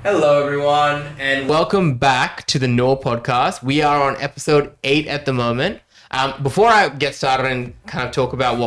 Hello, everyone, and welcome back to the Noor Podcast. We are on episode 8 at the moment. Before I get started and kind of talk about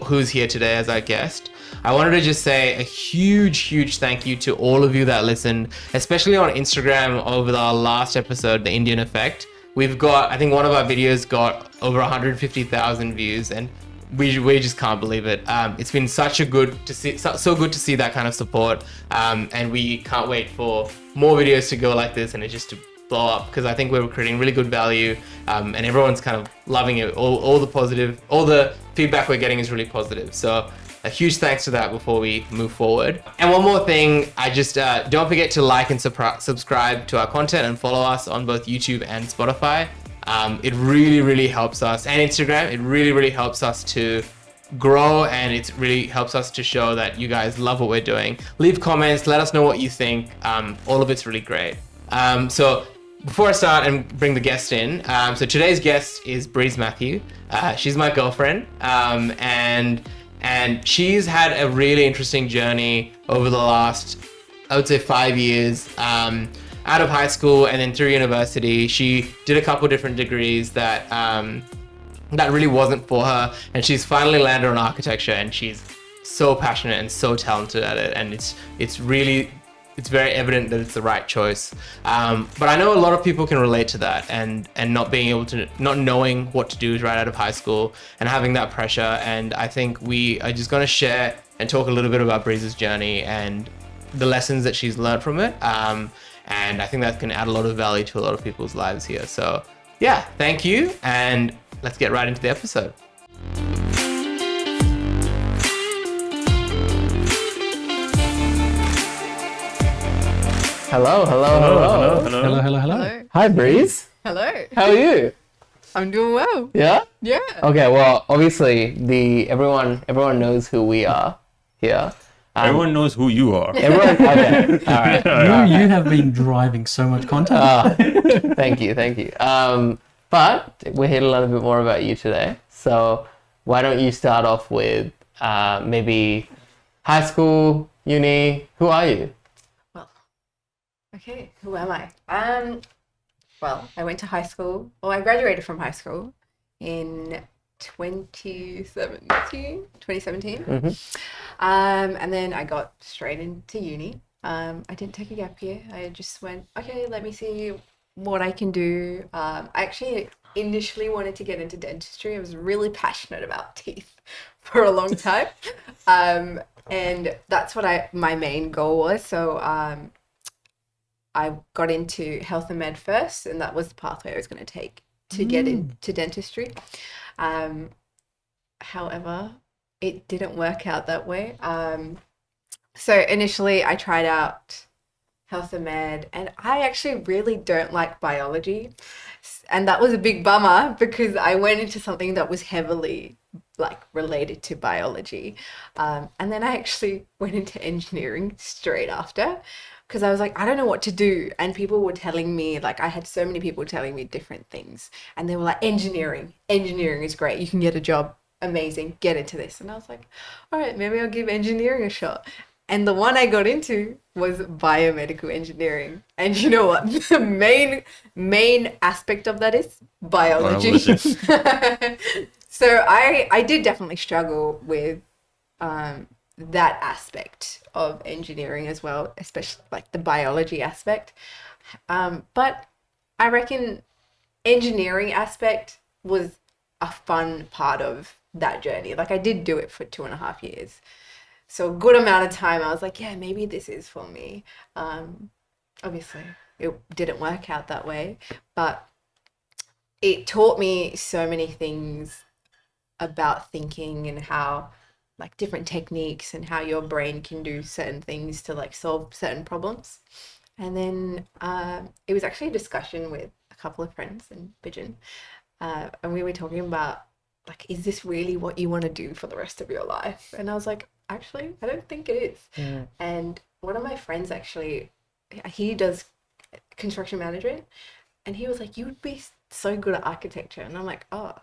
who's here today as our guest, I wanted to just say a huge thank you to all of you that listened, especially on Instagram over the last episode, The Indian Effect. I think one of our videos got over 150,000 views, and we just can't believe it. It's been so good to see that kind of support, and we can't wait for more videos to go like this and it just to blow up, because I think we're creating really good value, and everyone's kind of loving it. All the feedback we're getting is really positive. So a huge thanks to that before we move forward. And one more thing, I just don't forget to like and subscribe to our content and follow us on both YouTube and Spotify. It really helps us, and Instagram. It really helps us to grow, and it really helps us to show that you guys love what we're doing. Leave comments, let us know what you think. All of it's really great. So before I start and bring the guest in, so today's guest is Breeze Mathew. She's my girlfriend, and she's had a really interesting journey over the last, I would say, 5 years. Out of high school and then through university, she did a couple different degrees that really wasn't for her, and she's finally landed on architecture, and she's so passionate and so talented at it, and it's very evident that it's the right choice. But I know a lot of people can relate to that, and not knowing what to do right out of high school and having that pressure. And I think we are just going to share and talk a little bit about Breeze's journey and the lessons that she's learned from it. And I think that can add a lot of value to a lot of people's lives here. So yeah, thank you. And let's get right into the episode. Hello. Hello. Hi, Breeze. Hello. How are you? I'm doing well. Yeah? Yeah. Okay, well, obviously, everyone knows who we are here. Everyone knows who you are. Okay. All right. You have been driving so much content. Thank you. But we're here to learn a bit more about you today. So why don't you start off with maybe high school, uni? Who are you? Well, okay. Who am I? Well, I went to high school. Well, I graduated from high school in 2017. Mm-hmm. And then I got straight into uni. I didn't take a gap year. I just went, okay, let me see what I can do. I actually initially wanted to get into dentistry. I was really passionate about teeth for a long time. And that's what my main goal was. So I got into health and med first, and that was the pathway I was going to take to get into dentistry. However, it didn't work out that way. So initially I tried out health and med, and I actually really don't like biology. And that was a big bummer, because I went into something that was heavily related to biology. And then I actually went into engineering straight after, because I was like, I don't know what to do. And people were telling me, I had so many people telling me different things. And they were like, engineering is great. You can get a job. Amazing. Get into this. And I was like, all right, maybe I'll give engineering a shot. And the one I got into was biomedical engineering. And you know what? The main aspect of that is biology. So I did definitely struggle with that aspect of engineering as well, especially the biology aspect. But I reckon engineering aspect was a fun part of that journey. I did do it for 2.5 years. So a good amount of time I was like, yeah, maybe this is for me. Obviously it didn't work out that way, but it taught me so many things about thinking and how different techniques and how your brain can do certain things to solve certain problems. And then it was actually a discussion with a couple of friends in Bijin, and we were talking about is this really what you want to do for the rest of your life? And I was like, actually, I don't think it is. Mm. And one of my friends actually, he does construction management, and he was like, you would be so good at architecture. And I'm like, oh,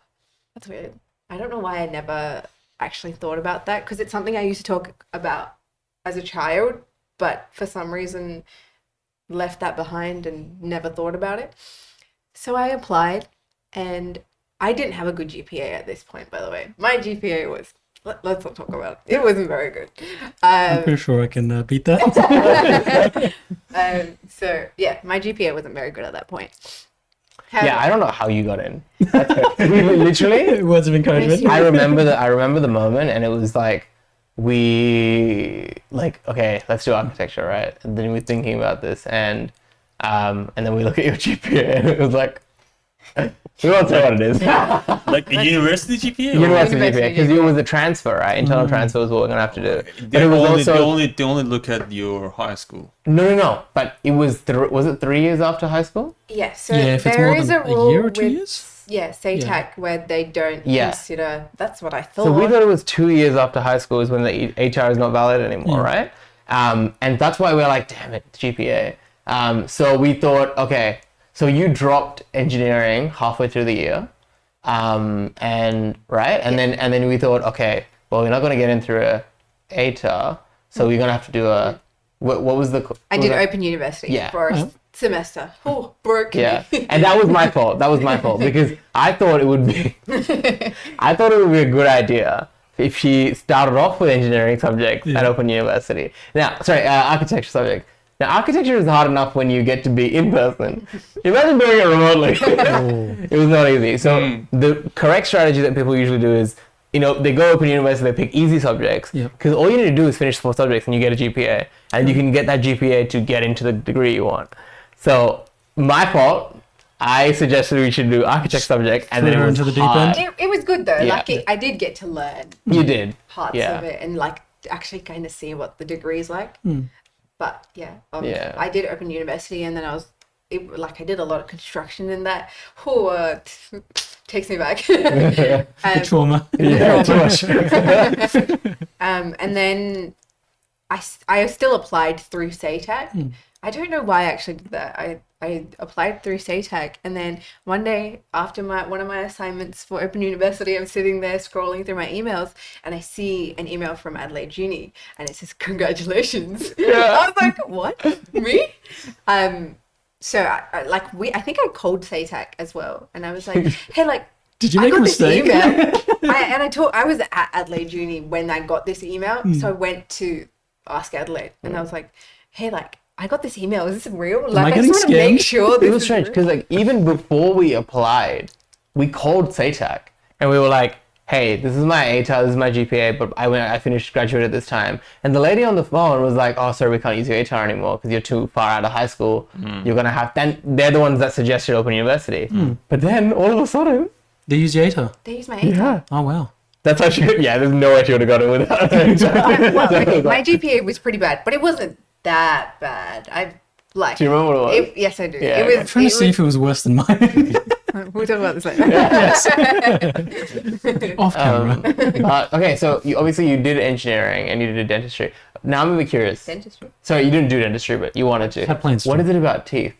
that's weird. I don't know why I never actually thought about that, because it's something I used to talk about as a child, but for some reason left that behind and never thought about it. So I applied, and I didn't have a good GPA at this point, by the way. My GPA was, let's not talk about it. It wasn't very good. I'm pretty sure I can beat that. So yeah, my GPA wasn't very good at that point. Yeah, I don't know how you got in. We literally, Words of encouragement. I remember the moment, and it was like, okay, let's do architecture, right? And then we're thinking about this, and then we look at your GPA, and it was like, we won't say what it is. Like a university GPA? University GPA, University because it was a transfer, right? Internal transfer was what we're gonna have to do. But it was They only look at your high school. No. But it was was it 3 years after high school? Yeah, so Yeah, if it's there more is than a rule a year or 2 with, years. yeah, SATAC where they don't Yeah. consider, that's what I thought. So we thought it was 2 years after high school is when the HR is not valid anymore, right? And that's why we're like, damn it, GPA. So we thought, okay, so you dropped engineering halfway through the year, and then we thought, okay, well, we're not going to get in through a ATAR, so we're going to have to do a what was the? I did Open University Yeah. for a semester. Oh, broke Yeah, me. and that was my fault. That was my fault because I thought it would be a good idea if she started off with engineering subjects at Open University. Now, architecture subject. Now, architecture is hard enough when you get to be in person. Imagine doing it remotely. It was not easy. So the correct strategy that people usually do is, they go Open University, they pick easy subjects, because all you need to do is finish 4 subjects and you get a GPA, and you can get that GPA to get into the degree you want. So my fault. I suggested we should do architect subject, and then it was into the deep hard. end. It was good though. Yeah. Like I did get to learn You did. parts Yeah. of it and like actually kind of see what the degree is like. But yeah, Yeah. I did Open University, and then I did a lot of construction in that. Takes me back. Trauma. Yeah, too much. And then I still applied through SATAC. I don't know why I actually did that. I applied through SATAC, and then one day after one of my assignments for Open University, I'm sitting there scrolling through my emails, and I see an email from Adelaide Uni, and it says congratulations. Yeah. I was like, what? Me? So I think I called SATAC as well, and I was like, hey, like, Did you I make a got this mistake? email. I was at Adelaide Uni when I got this email, so I went to ask Adelaide, and I was like, hey, like, I got this email. Is this real? Like, I I just getting want to make scammed? sure It this was is strange real. because like even before we applied, we called SATAC and we were like, "Hey, this is my ATAR, this is my GPA, but I finished graduate at this time." And the lady on the phone was like, "Oh, sorry, we can't use your ATAR anymore because you're too far out of high school. You're gonna have." Then they're the ones that suggested Open University. But then all of a sudden, They use Yata. They use my ATAR. Oh, wow. that's how she. Yeah, there's no way she would have got it without an ATAR. Well, okay, my GPA was pretty bad, but it wasn't that bad. Do you remember what it was? Yes, I do. Yeah, It was. I'm trying to see if it was worse than mine. We'll talk about this later. Off camera. Okay, so you did engineering and you did dentistry. Now I'm a bit curious. Dentistry. So you didn't do dentistry, but you wanted to. Had plans to. What is it about teeth?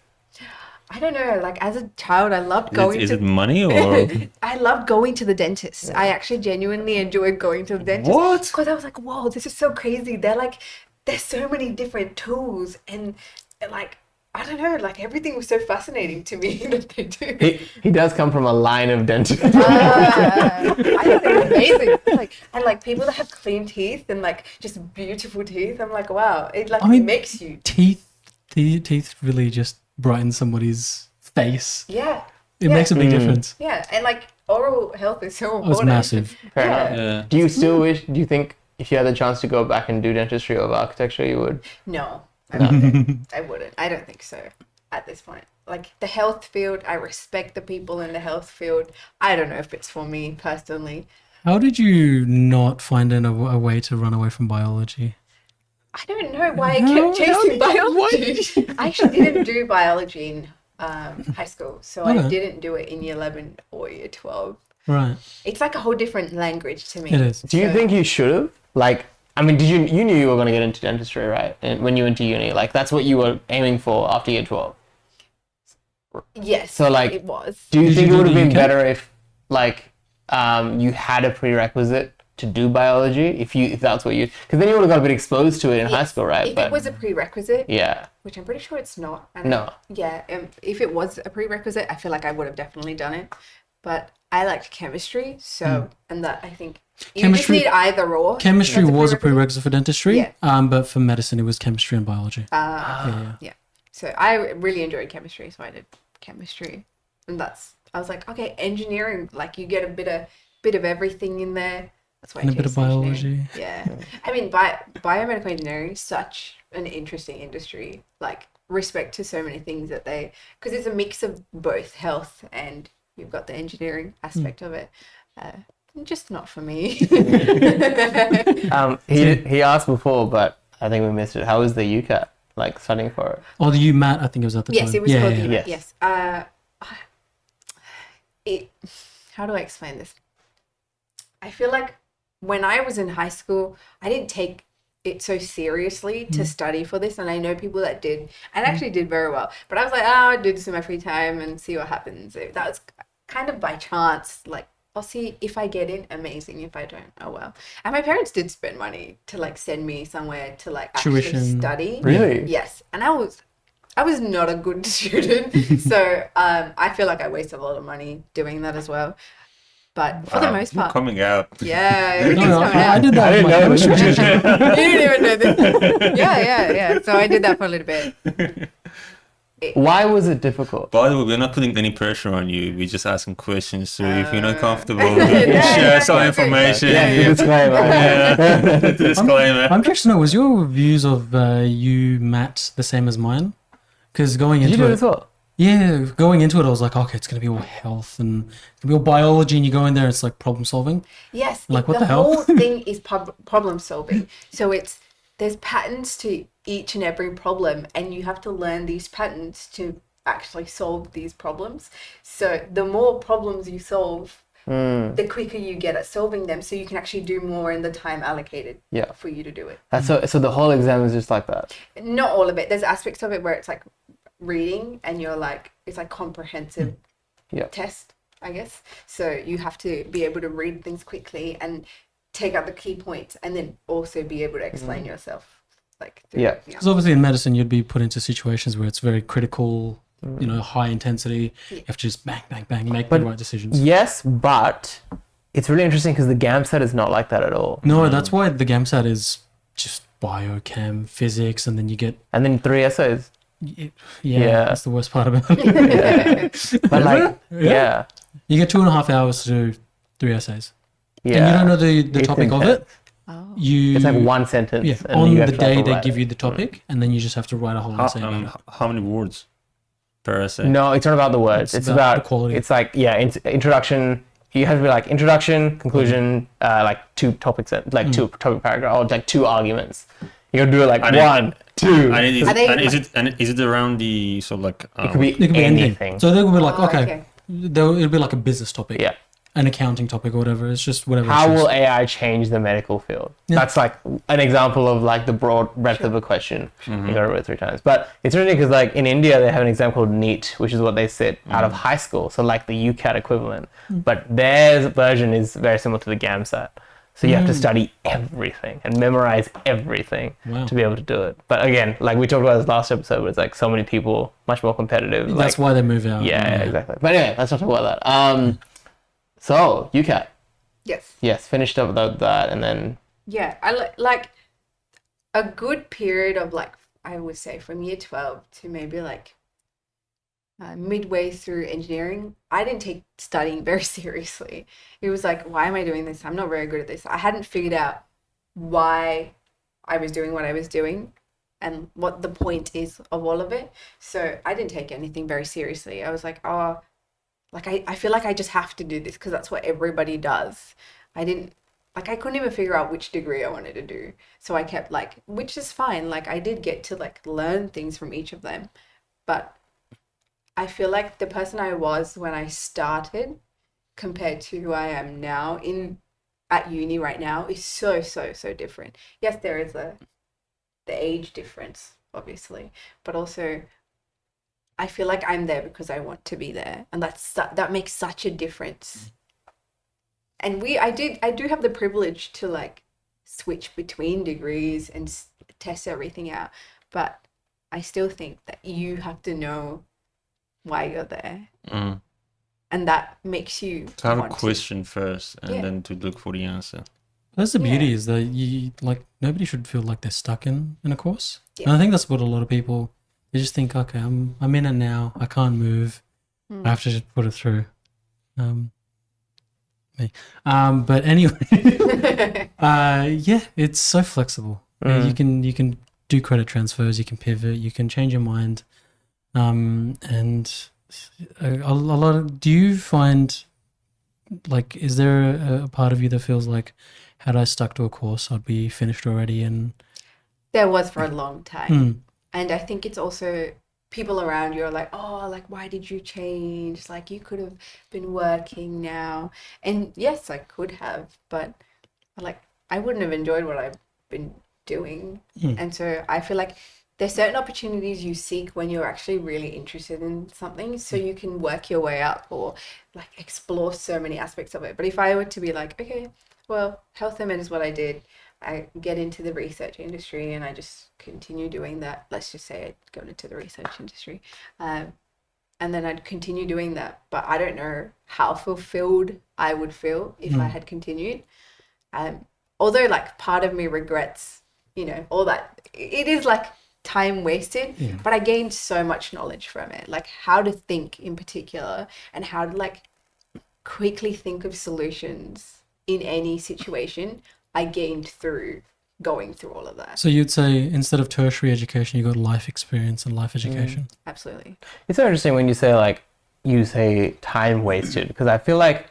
I don't know. Like as a child, I loved going Is to. it money or I loved going to the dentist. I actually genuinely enjoyed going to the dentist. What? Because I was like, whoa, this is so crazy. There's so many different tools, and like, I don't know, like everything was so fascinating to me that they do. He does come from a line of dentists. I thought it was amazing. And people that have clean teeth and like just beautiful teeth, I'm like, wow, it like I mean, makes you. Teeth really just brighten somebody's face. Yeah. It makes a big difference. Yeah, and like oral health is so Oh, important. it's massive. Fair Yeah. enough. yeah. Do you think if you had the chance to go back and do dentistry over architecture, you would? No, I wouldn't. I wouldn't. I don't think so at this point. Like the health field, I respect the people in the health field. I don't know if it's for me personally. How did you not find a way to run away from biology? I don't know why I How- kept how chasing did you- biology. I actually didn't do biology in high school, so I Okay. didn't do it in year 11 or year 12. Right. It's like a whole different language to me. It is. Do you think you should have? Like, I mean, you knew you were going to get into dentistry, right? And when you went to uni, like that's what you were aiming for after year 12. Yes. So, like, it was. Do you Did think you it would do have the been UK? better if, like, you had a prerequisite to do biology if that's what you, because then you would have got a bit exposed to it in high school, right? If it was a prerequisite, yeah. which I'm pretty sure it's not. No. Yeah, if it was a prerequisite, I feel like I would have definitely done it. But I liked chemistry, so and that I think you Chemistry- just need either or. Chemistry as was a prerequisite for dentistry, Yeah. but for medicine, it was chemistry and biology. Yeah. So I really enjoyed chemistry, so I did chemistry, and I was like, okay, engineering, like you get a bit of everything in there. That's why And I a bit chose of biology. engineering. Yeah. I mean, biomedical engineering is such an interesting industry. Like, respect to so many things that because it's a mix of both health and you've got the engineering aspect of it. Just not for me. He asked before, but I think we missed it. How was the UCAT, like studying for it? Oh, the UMAT, I think it was at the time. Yes, it was called yeah. UMAT, Yes. yes. How do I explain this? I feel like when I was in high school, I didn't take it so seriously to study for this, and I know people that did and actually did very well. But I was like, I'll do this in my free time and see what happens. That was kind of by chance. Like, I'll see if I get in, amazing. If I don't, oh well. And my parents did spend money to like send me somewhere to like actually Tuition. study. Really? Yes, and I was not a good student, so I feel like I wasted a lot of money doing that as well. But for the most You're part, coming out. yeah, everything's No, coming I out. did that. I with my didn't know chemistry this. teacher. You didn't even know this. Yeah. So I did that for a little bit. Why was it difficult? By the way, we're not putting any pressure on you. We're just asking questions. So if you're not comfortable, Yeah, share some yeah, information. Yeah, Yeah. disclaimer. Yeah. Disclaimer. I'm curious to know, was your views of UMAT the same as mine? Because going Did you into do it it, as well? yeah, going into it, I was like, okay, it's gonna be all health and it's gonna be all biology, and you go in there, it's like problem solving. Yes, Like, what the hell? whole thing is problem solving. So there's patterns to each and every problem, and you have to learn these patterns to actually solve these problems. So the more problems you solve, the quicker you get at solving them, so you can actually do more in the time allocated Yeah. for you to do it. That's so the whole exam is just like that. Not all of it. There's aspects of it where it's like reading, and you're like, it's like comprehensive Yeah. test, I guess. So you have to be able to read things quickly and take out the key points, and then also be able to explain yourself. Like, through, Yeah. Because obviously in medicine, you'd be put into situations where it's very critical, high intensity. You have to just bang, bang, bang, make the right decisions. Yes, but it's really interesting because the GAMSAT is not like that at all. No, that's why the GAMSAT is just biochem, physics, and then you get And then 3 essays. Yeah. that's the worst part about it. But like, Yeah. yeah. You get 2.5 hours to do 3 essays. Yeah. And you don't know the It's topic of intense. it. You It's like one sentence. yeah, and on you the have to, day like, they write give it. you the topic, and then you just have to write a whole essay about it. How many words per essay? No, it's not about the words. It's It's about about the quality. It's like introduction. You have to be like introduction, conclusion, like 2 topics, like 2 topic paragraph, or like 2 arguments. You gotta do it like And it- 1, 2. And is, Are they- and is it around the sort of like It could be It could be anything. So they would be like, Oh, okay, okay. it'll be like a business topic, Yeah. an accounting topic or whatever. It's just whatever. How it will is. AI change the medical field? Yeah. That's like an example of like the broad breadth of a question. You gotta read it 3 times. But it's interesting because like in India they have an exam called NEET, which is what they sit out of high school, so like the UCAT equivalent. But their version is very similar to the GAMSAT. So you have to study everything and memorize everything Wow. to be able to do it. But again, like we talked about this last episode, where it's like so many people, much more competitive. That's like, why they move out. yeah, exactly. But anyway, let's not talk about that. So UCAT, Yes. yes, finished up with that, and then Yeah, I like a good period of like, I would say from year 12 to maybe like midway through engineering. I didn't take studying very seriously. It was like, why am I doing this? I'm not very good at this. I hadn't figured out why I was doing what I was doing and what the point is of all of it. So I didn't take anything very seriously. I was like, oh, like I feel like I just have to do this because that's what everybody does. I couldn't even figure out which degree I wanted to do. So I kept like, which is fine. Like I did get to like learn things from each of them. But I feel like the person I was when I started compared to who I am now at uni right now is so different. Yes, there is the age difference, obviously, but also I feel like I'm there because I want to be there. And that makes such a difference. and I do have the privilege to like switch between degrees and test everything out, but I still think that you have to know why you're there, and that makes you To have a want to- question first and Yeah. then to look for the answer. That's the beauty, Yeah. is that you like nobody should feel like they're stuck in a course. Yeah. And I think that's what a lot of people, they just think, okay, I'm in it now. I can't move. I have to just put it through. But anyway, yeah, it's so flexible. You can do credit transfers. You can pivot. You can change your mind. And a lot of. Do you find, like, is there a part of you that feels like, had I stuck to a course, I'd be finished already? And There was for a long time. And I think it's also people around you are like, oh, like, why did you change? Like, you could have been working now. And yes, I could have, but like, I wouldn't have enjoyed what I've been doing. And so I feel like there's certain opportunities you seek when you're actually really interested in something, so you can work your way up or like explore so many aspects of it. But if I were to be like, okay, well, health and med is what I did, I get into the research industry and I just continue doing that. Let's just say I'd go into the research industry, and then I'd continue doing that. But I don't know how fulfilled I would feel if I had continued. Although like part of me regrets, all that. It is like time wasted, but I gained so much knowledge from it, like how to think in particular and how to like quickly think of solutions in any situation. I gained through going through all of that. so you'd say instead of tertiary education, you got life experience and life education. Absolutely. It's so interesting when you say time wasted, because I feel like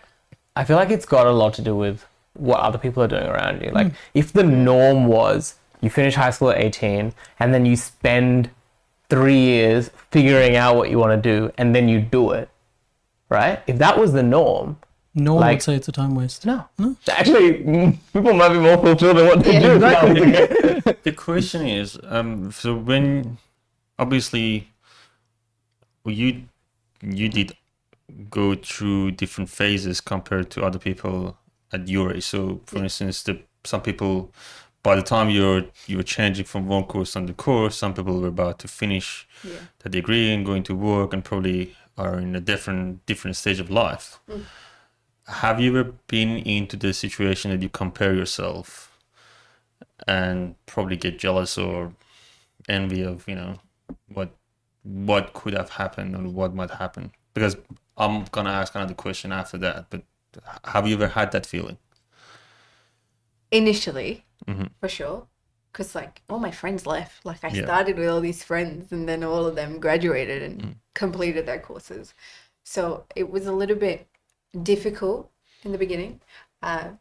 it's got a lot to do with what other people are doing around you. Like if the norm was you finish high school at 18 and then you spend 3 years figuring out what you want to do and then you do it, right? If that was the norm, No one Like- would say it's a time waste. no. Actually, people might be more fulfilled in what they do. The question is, so when obviously you did go through different phases compared to other people at your age. So, for instance, some people, by the time you were changing from one course on the course, some people were about to finish the degree and going to work and probably are in a different stage of life. Have you ever been into the situation that you compare yourself and probably get jealous or envy of, what could have happened or what might happen? Because I'm gonna ask another question after that, but have you ever had that feeling? Initially, for sure. Because like all my friends left. Like I started with all these friends and then all of them graduated and completed their courses. So it was a little bit difficult in the beginning. But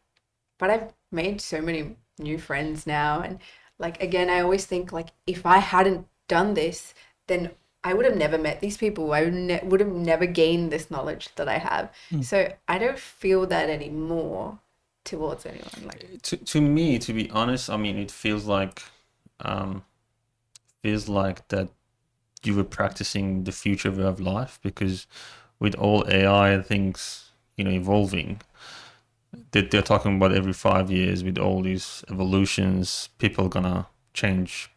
I've made so many new friends now. And like, again, I always think like if I hadn't done this, then I would have never met these people. I would have never gained this knowledge that I have. So I don't feel that anymore towards anyone. Like To me, to be honest, I mean, it feels like that you were practicing the future way of life, because with all AI things, evolving, that they're talking about every 5 years with all these evolutions, people gonna change,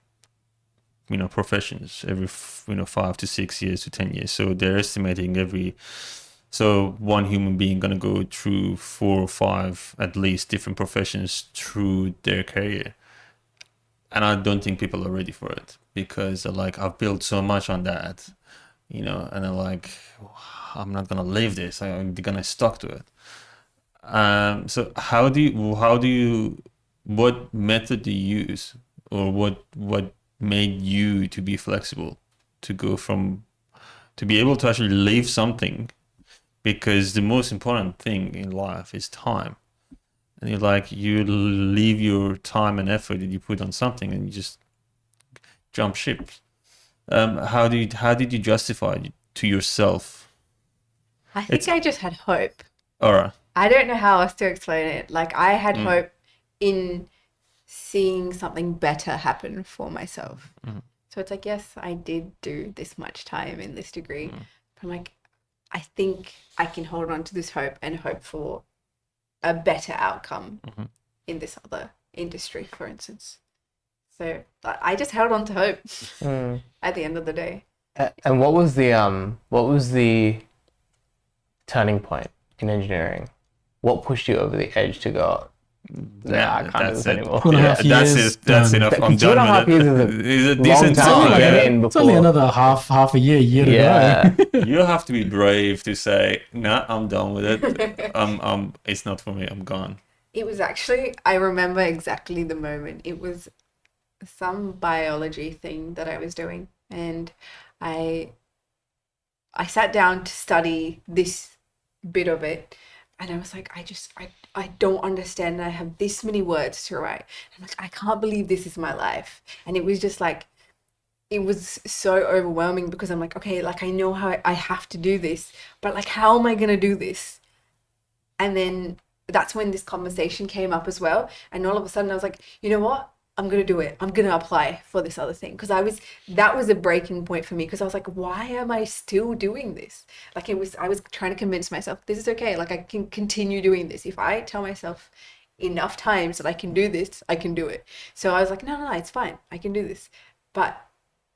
professions every 5 to 6 years to 10 years. So they're estimating so one human being gonna go through 4 or 5 at least different professions through their career. And I don't think people are ready for it, because they're like, I've built so much on that, and they're like, I'm not gonna leave this. I'm gonna stuck to it. So how do you what method do you use, or what made you to be flexible, to go to be able to actually leave something? Because the most important thing in life is time. And you leave your time and effort that you put on something and you just jump ship. How did you justify it to yourself? I think I just had hope. All right. I don't know how else to explain it. Like I had hope in seeing something better happen for myself. So it's like, yes, I did do this much time in this degree. But I'm like, I think I can hold on to this hope and hope for a better outcome Mm-hmm. in this other industry, for instance. So I just held on to hope at the end of the day. And what was the turning point in engineering? What pushed you over the edge to go, nah, I can't do this anymore? 2.5 That's years it. That's done. enough. I'm 2.5 done with years it. It's a long decent time to time. get Yeah. in It's only before. another half a year to Yeah. go. You have to be brave to say, nah, I'm done with it. It's not for me. I'm gone. It was actually, I remember exactly the moment. It was some biology thing that I was doing, and I sat down to study this bit of it, and I was like, I don't understand. I have this many words to write. I'm like, I can't believe this is my life. And it was just like, it was so overwhelming because I'm like, okay, like I know how I have to do this, but like, how am I going to do this? And then that's when this conversation came up as well. And all of a sudden I was like, you know what? I'm going to do it. I'm going to apply for this other thing. Because that was a breaking point for me. Because I was like, why am I still doing this? Like I was trying to convince myself, this is okay. Like I can continue doing this. If I tell myself enough times that I can do this, I can do it. So I was like, no, it's fine. I can do this. But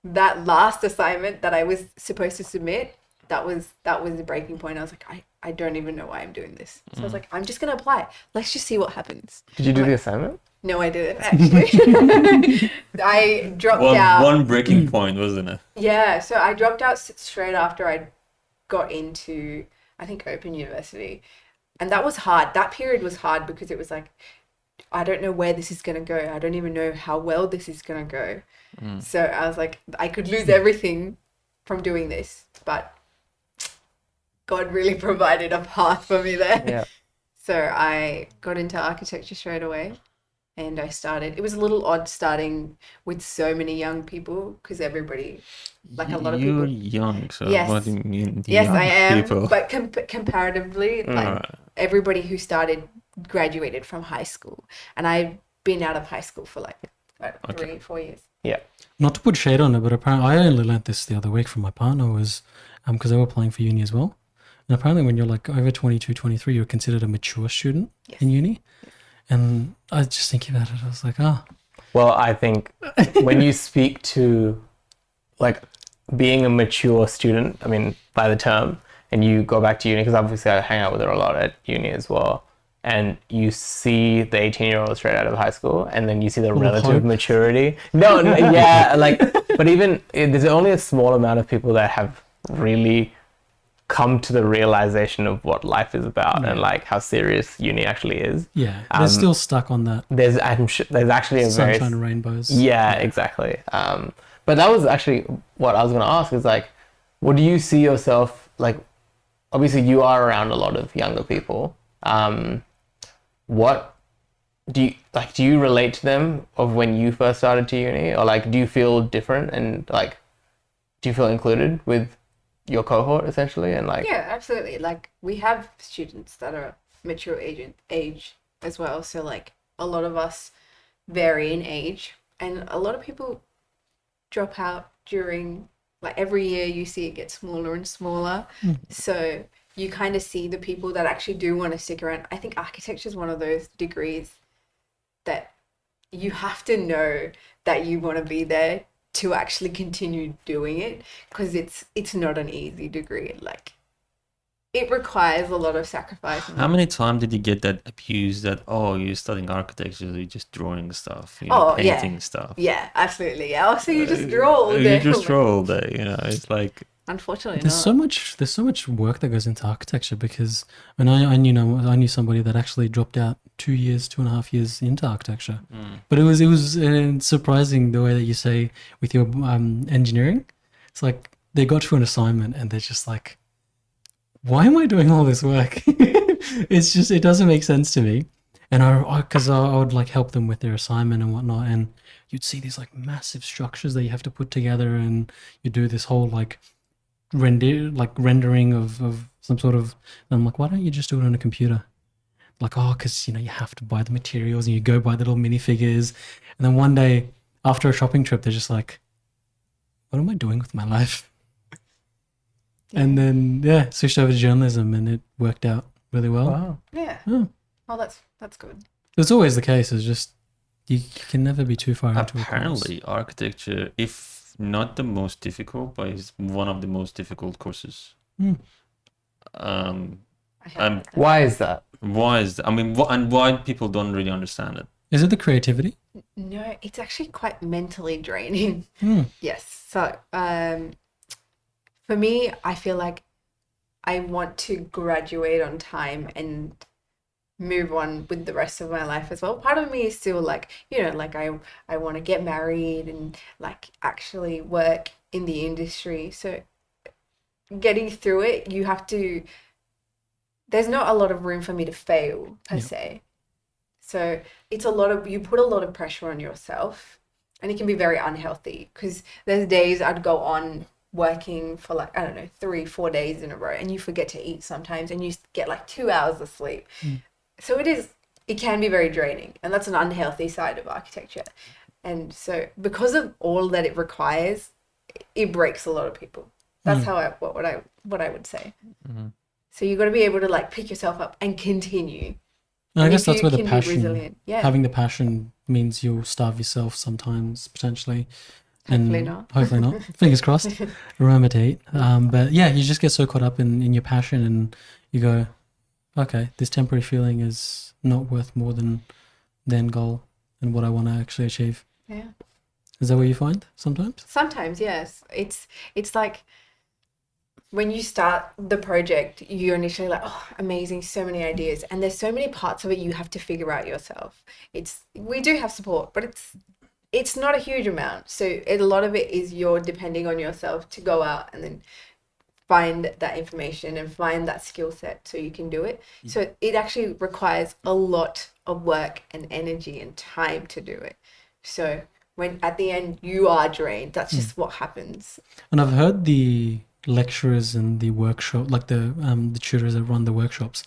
that last assignment that I was supposed to submit, that was the breaking point. I was like, I don't even know why I'm doing this. So I was like, I'm just going to apply. Let's just see what happens. Did you do the assignment? No, I didn't actually. I dropped out. One breaking point, wasn't it? Yeah, so I dropped out straight after I got into, I think, Open University. And that was hard. That period was hard because it was like, I don't know where this is going to go. I don't even know how well this is going to go. So I was like, I could lose everything from doing this, but God really provided a path for me there. Yeah. So I got into architecture straight away, and I started. It was a little odd starting with so many young people because everybody, like a lot of You're people. young, so Yes. what do you mean? Yes, young I am. People? But comparatively, like everybody who started graduated from high school, and I've been out of high school for like 3-4 years. Yeah. Not to put shade on it, but apparently I only learnt this the other week from my partner was because they were applying for uni as well. And apparently when you're like over 22, 23, you're considered a mature student in uni. And I was just thinking about it. I was like, Well, I think when you speak to like being a mature student, I mean, by the term, and you go back to uni, because obviously I hang out with her a lot at uni as well, and you see the 18-year-old straight out of high school, and then you see the relative maturity. No, yeah, like, but even there's only a small amount of people that have really come to the realization of what life is about and like how serious uni actually is. yeah, they're still stuck on that There's actually a very sunshine and rainbows. yeah, exactly. But that was actually what I was going to ask is like, what do you see yourself like? Obviously, you are around a lot of younger people. What do you like? Do you relate to them of when you first started to uni, or like, do you feel different and like, do you feel included with your cohort essentially? And like, Yeah, absolutely. Like we have students that are mature age as well. So like a lot of us vary in age, and a lot of people drop out during like every year. You see it get smaller and smaller. So you kind of see the people that actually do want to stick around. I think architecture is one of those degrees that you have to know that you want to be there to actually continue doing it, because it's not an easy degree. Like it requires a lot of sacrifice. How many times did you get that abused that, oh, you're studying architecture, you're just drawing stuff, painting stuff? Yeah, absolutely. Yeah. Oh, so you just draw all day. You just draw all day, it's like... Unfortunately, There's so much work that goes into architecture because I knew somebody that actually dropped out 2.5 years into architecture. But it was surprising the way that you say with your engineering. It's like they got to an assignment and they're just like, why am I doing all this work? It doesn't make sense to me. And I would like help them with their assignment and whatnot, and you'd see these like massive structures that you have to put together, and you do this whole like rendering of some sort of, and I'm like, why don't you just do it on a computer? Like, because you have to buy the materials and you go buy the little minifigures, and then one day after a shopping trip they're just like, what am I doing with my life? And then switched over to journalism and it worked out really well. wow. Yeah. Oh. Oh, that's good. It's always the case. It's just you can never be too far into a course. Apparently, architecture, if not the most difficult, but is one of the most difficult courses. Hmm. Why is that? Why is that? I mean, and why people don't really understand it? Is it the creativity? No, it's actually quite mentally draining. Hmm. Yes. So, for me, I feel like I want to graduate on time and move on with the rest of my life as well. Part of me is still like, like I want to get married and like actually work in the industry. So getting through it, there's not a lot of room for me to fail per se. So it's you put a lot of pressure on yourself, and it can be very unhealthy, because there's days I'd go on working for like, I don't know, 3-4 days in a row, and you forget to eat sometimes, and you get like 2 hours of sleep. So it can be very draining, and that's an unhealthy side of architecture. And so because of all that it requires, it breaks a lot of people. That's what I would say. Mm-hmm. So you got to be able to like pick yourself up and continue. And I guess that's where the can be passion, resilient. Yeah. having the passion means you'll starve yourself sometimes, potentially. Hopefully not. Hopefully not. Fingers crossed. Remember to eat. But yeah, you just get so caught up in your passion, and you go, okay, this temporary feeling is not worth more than the end goal and what I want to actually achieve. Yeah. Is that what you find sometimes? Sometimes, yes. It's like when you start the project, you're initially like, oh, amazing, so many ideas. And there's so many parts of it you have to figure out yourself. We do have support, but it's not a huge amount. So a lot of it is you're depending on yourself to go out and then find that information and find that skill set so you can do it. So it actually requires a lot of work and energy and time to do it. So when at the end you are drained, that's just what happens. And I've heard the lecturers and the workshop, like the tutors that run the workshops,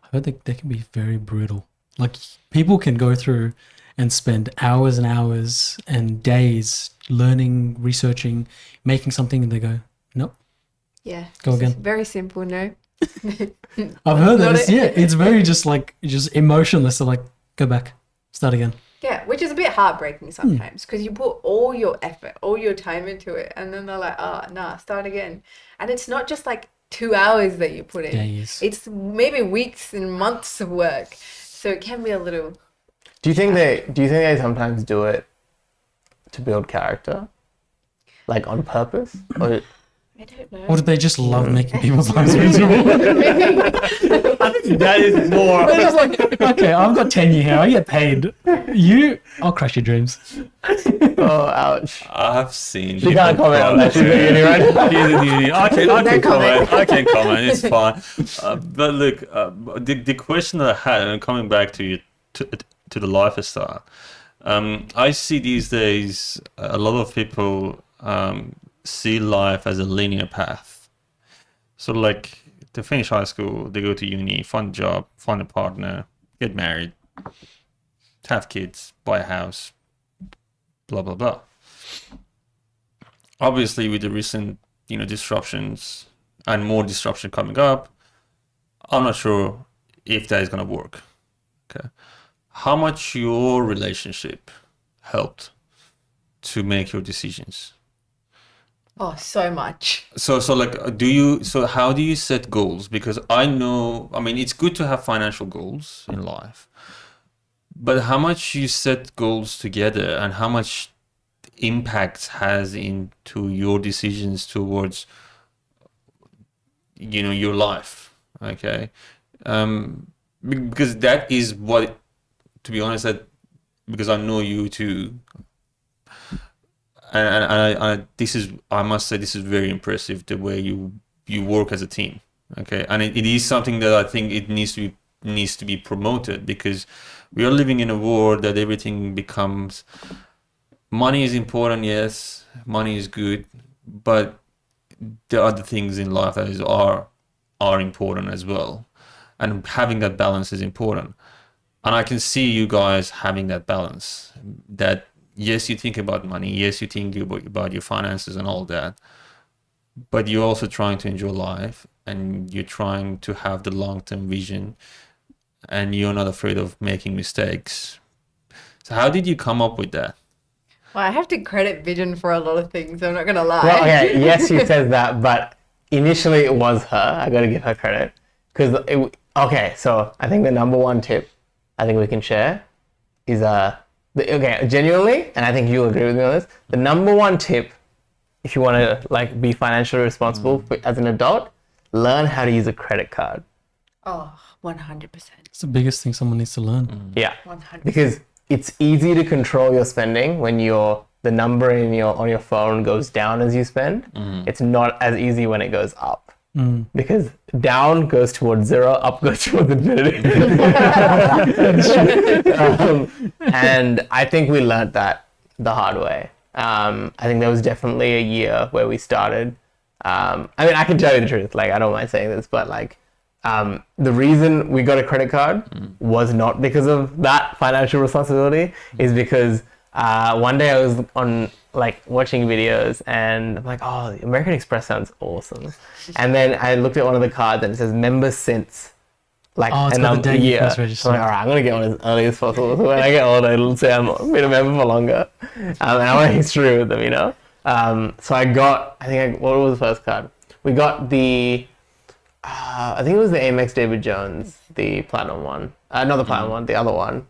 I heard they can be very brutal. Like people can go through and spend hours and hours and days learning, researching, making something, and they go, nope. Yeah. Go again. Very simple, no. I've heard that. It's very just emotionless. So like, go back, start again. Yeah, which is a bit heartbreaking sometimes, because you put all your effort, all your time into it, and then they're like, oh, nah, start again. And it's not just like 2 hours that you put in. Days. It's maybe weeks and months of work. So it can be a little... Do you think they sometimes do it to build character? Like on purpose? Or I don't know. Or do they just love making people's lives miserable? that is more. They're just like, okay, I've got tenure here. I get paid. I'll crush your dreams. Oh, ouch. I've seen. She can't comment on that. She's in uni right now. She's in uni. I can comment. I can comment. It's fine. But look, the question that I had, and coming back to the lifestyle, I see these days a lot of people see life as a linear path. So like they finish high school, they go to uni, find a job, find a partner, get married, have kids, buy a house, blah blah blah. Obviously with the recent disruptions and more disruption coming up, I'm not sure if that is going to work. Okay, how much your relationship helped to make your decisions? Oh, so much. So like, how do you set goals? Because I mean, it's good to have financial goals in life, but how much you set goals together and how much impact has into your decisions towards, your life. Okay. Because that is what, to be honest, because I know you too, and I must say this is very impressive, the way you work as a team. Okay, and it is something that I think it needs to be promoted, because we are living in a world that everything becomes, money is important, yes, money is good, but there are other things in life that are important as well, and having that balance is important. And I can see you guys having that balance, that yes, you think about money, yes, you think about your finances and all that, but you're also trying to enjoy life, and you're trying to have the long-term vision and you're not afraid of making mistakes. So how did you come up with that? Well, I have to credit Bijin for a lot of things. I'm not gonna lie. Well, okay, yes, she says that, but initially it was her. I got to give her credit because okay. So I think the number one tip I think we can share is okay, genuinely, and I think you'll agree with me on this. The number one tip, if you want to like be financially responsible as an adult, learn how to use a credit card. Oh, 100%. It's the biggest thing someone needs to learn. Yeah, 100%. because it's easy to control your spending when the number on your phone goes down as you spend. It's not as easy when it goes up. Because down goes towards zero, up goes towards infinity. And I think we learned that the hard way. I think there was definitely a year where we started. I mean, I can tell you the truth. Like, I don't mind saying this, but like, the reason we got a credit card was not because of that financial responsibility. Is because one day I was on like watching videos and I'm like, oh, American Express sounds awesome. And then I looked at one of the cards and it says member since like it's got the date you first registered. So I'm like, all right, I'm gonna get one as early as possible. So when I get older, it'll say I've been a member for longer. And I want a history with them, you know. So I got, what was the first card? We got the, I think it was the Amex David Jones, the platinum one. Not the platinum one, the other one.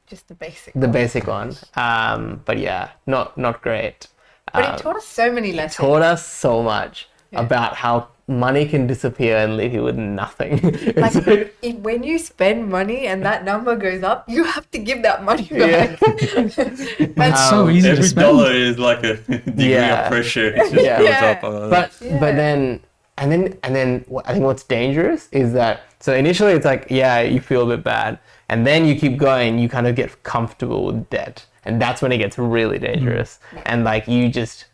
Just the basic. The basic one. But yeah, not great. But it taught us so many lessons. Taught us so much about how money can disappear and leave you with nothing. Like, when you spend money and that number goes up, you have to give that money back. It's so easy to Every spend. dollar is like a degree of pressure. It just goes up. But then I think what's dangerous is that, so initially it's like, yeah, you feel a bit bad. And then you keep going, you kind of get comfortable with debt. And that's when it gets really dangerous. And like you just,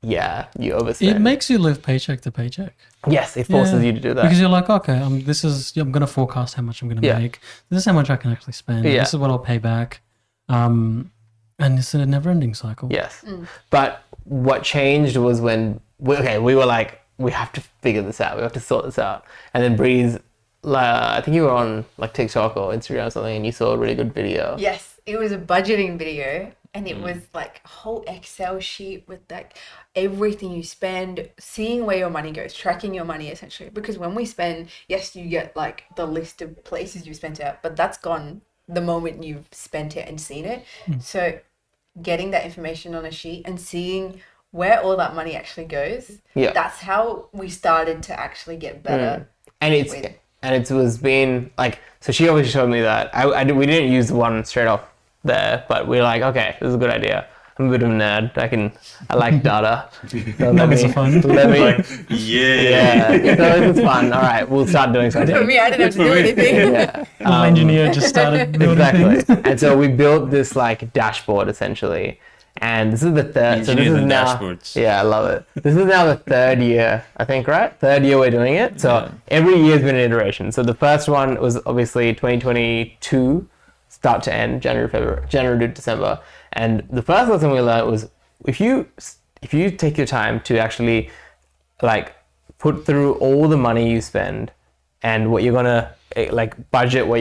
you overspend. It makes you live paycheck to paycheck. Yes, it forces you to do that. Because you're like, okay, I'm going to forecast how much I'm going to make. This is how much I can actually spend. Yeah. This is what I'll pay back. And it's a never-ending cycle. Yes. But what changed was when, we were like, we have to figure this out. We have to sort this out. And then Breeze, I think you were on like TikTok or Instagram or something and you saw a really good video. Yes, it was a budgeting video and it was like a whole Excel sheet with like everything you spend, seeing where your money goes, tracking your money essentially. Because when we spend, yes, you get like the list of places you spent it, but that's gone the moment you've spent it and seen it. So getting that information on a sheet and seeing where all that money actually goes, that's how we started to actually get better. And it was being like, so she obviously showed me that. We didn't use the one straight off there, but we were like, okay, this is a good idea. I'm a bit of a nerd. I like data. So Nuggets are fun. So this is fun. All right, we'll start doing something. For me, I didn't have to do anything. Yeah. Engineer just started building Exactly. things. And so we built this like dashboard essentially. And this is the third. So this is now. Dashboards. Yeah, I love it. This is now the third year, I think, right? Third year we're doing it. So every year's been an iteration. So the first one was obviously 2022, start to end, January to December. And the first lesson we learned was if you take your time to actually like put through all the money you spend and what you're gonna like budget, what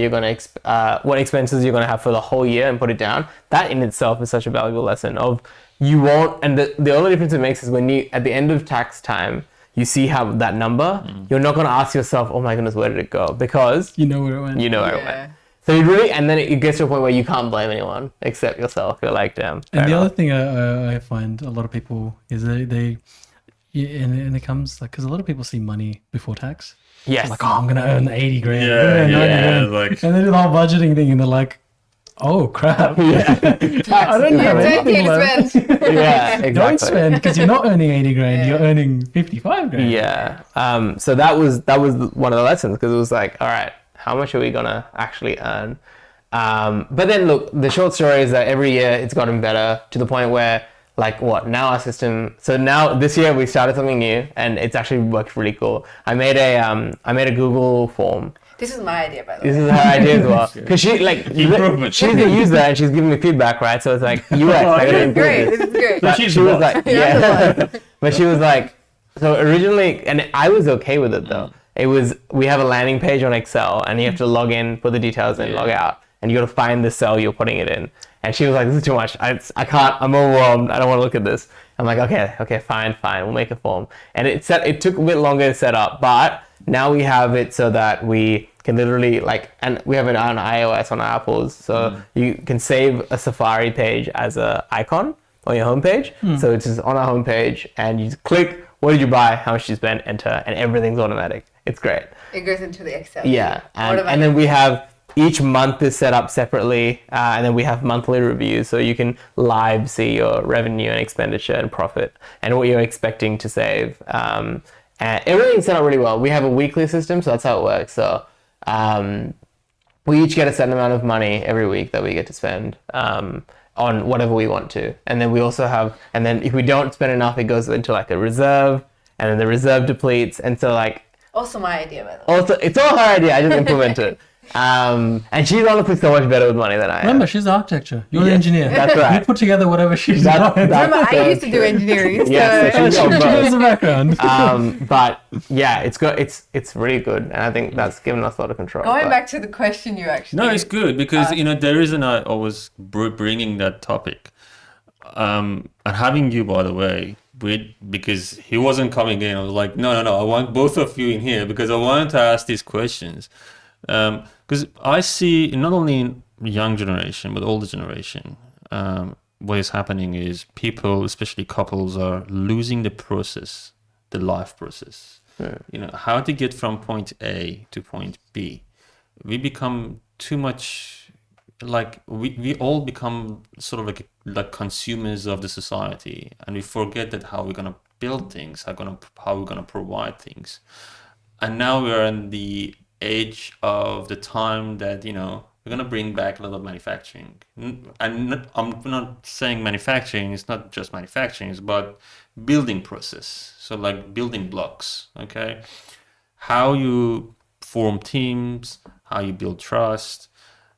expenses you're gonna have for the whole year and put it down, that in itself is such a valuable lesson of you won't. And the only difference it makes is when you at the end of tax time you see how that number, you're not gonna ask yourself, oh my goodness, where did it go? Because You know where it went. you know where it went. So you really, and then it gets to a point where you can't blame anyone except yourself. You're like, damn. And the other thing I find a lot of people is and it comes like, because a lot of people see money before tax. Yes. So like, oh, I'm going to earn 80 grand. Like, And they do the whole budgeting thing and they're like, oh crap. I don't have anything left. Yeah, exactly. Don't spend because you're not earning 80 grand, you're earning 55 grand. Yeah. So that was one of the lessons because it was like, all right, how much are we going to actually earn? But then look, the short story is that every year it's gotten better to the point where like now our system, so now this year we started something new and it's actually worked really cool. I made a Google form. This is my idea, by the way. This is her idea as well. Because she's the user and she's giving me feedback, right? So it's like, UX. This is great. This is great. But she was like, but she was like, so originally, and I was okay with it though, we have a landing page on Excel, and you have to log in, put the details in, log out, and you got to find the cell you're putting it in. And she was like, "This is too much. I can't. I'm overwhelmed. I don't want to look at this." I'm like, "Okay, fine. We'll make a form." And it took a bit longer to set up, but now we have it so that we can literally and we have it on iOS, on Apple's, so you can save a Safari page as a icon on your homepage. So it's just on our homepage, and you just click, what did you buy, how much you spent, enter, and everything's automatic. It's great. It goes into the Excel. Yeah, and then we have each month is set up separately, and then we have monthly reviews, so you can live see your revenue and expenditure and profit and what you're expecting to save. And everything's set up really well. We have a weekly system, so that's how it works. So we each get a certain amount of money every week that we get to spend on whatever we want to. And then we also have, and then if we don't spend enough, it goes into like a reserve, and then the reserve depletes. And so also my idea, by the way. Also, it's all her idea. I just implement it. And she's honestly so much better with money than I am. Remember, she's architecture. You're an engineer. That's right. You put together whatever she's doing. Remember, I used to do engineering. So Yes, so She knows the background. but yeah, it's really good, and I think that's given us a lot of control. going back to the question you actually. No, it's good because the reason I was bringing that topic, and having you, by the way, because he wasn't coming in. I was like, no, I want both of you in here because I wanted to ask these questions. Because I see not only in young generation but older generation, what is happening is people, especially couples, are losing the process, the life process. Yeah. How to get from point A to point B. We become too much we all become sort of like consumers of the society, and we forget that how we're gonna build things, how we're gonna provide things. And now we're in the age of the time that we're going to bring back a lot of manufacturing, and I'm not saying manufacturing is not just manufacturing, it's about building process, so like building blocks. Okay, how you form teams, how you build trust,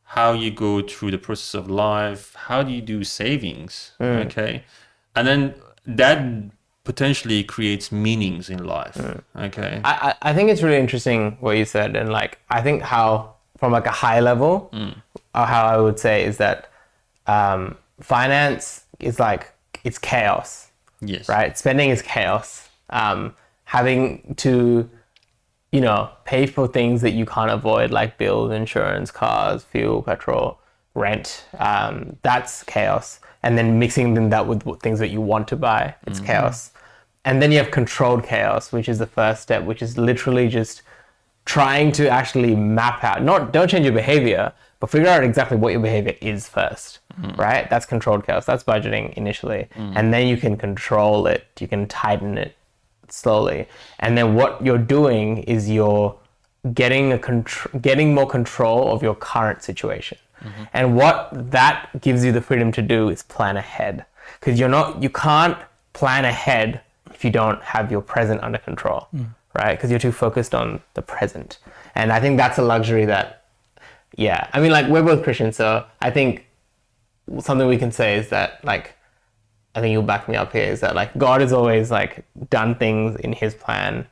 how you go through the process of life, how do you do savings. Okay, and then that potentially creates meanings in life. Okay. I think it's really interesting what you said, and I think how from a high level, how I would say is that finance is it's chaos. Yes. Right? Spending is chaos. Having to pay for things that you can't avoid, like bills, insurance, cars, fuel, petrol, rent, that's chaos. And then mixing that with things that you want to buy, it's chaos. And then you have controlled chaos, which is the first step, which is literally just trying to actually map out, don't change your behavior, but figure out exactly what your behavior is first, right? That's controlled chaos. That's budgeting initially. And then you can control it. You can tighten it slowly. And then what you're doing is you're getting more control of your current situation. And what that gives you the freedom to do is plan ahead. Because you can't plan ahead if you don't have your present under control, right? Because you're too focused on the present. And I think that's a luxury that, I mean, we're both Christians, so I think something we can say is that, I think you'll back me up here, is that, God has always, done things in his plan,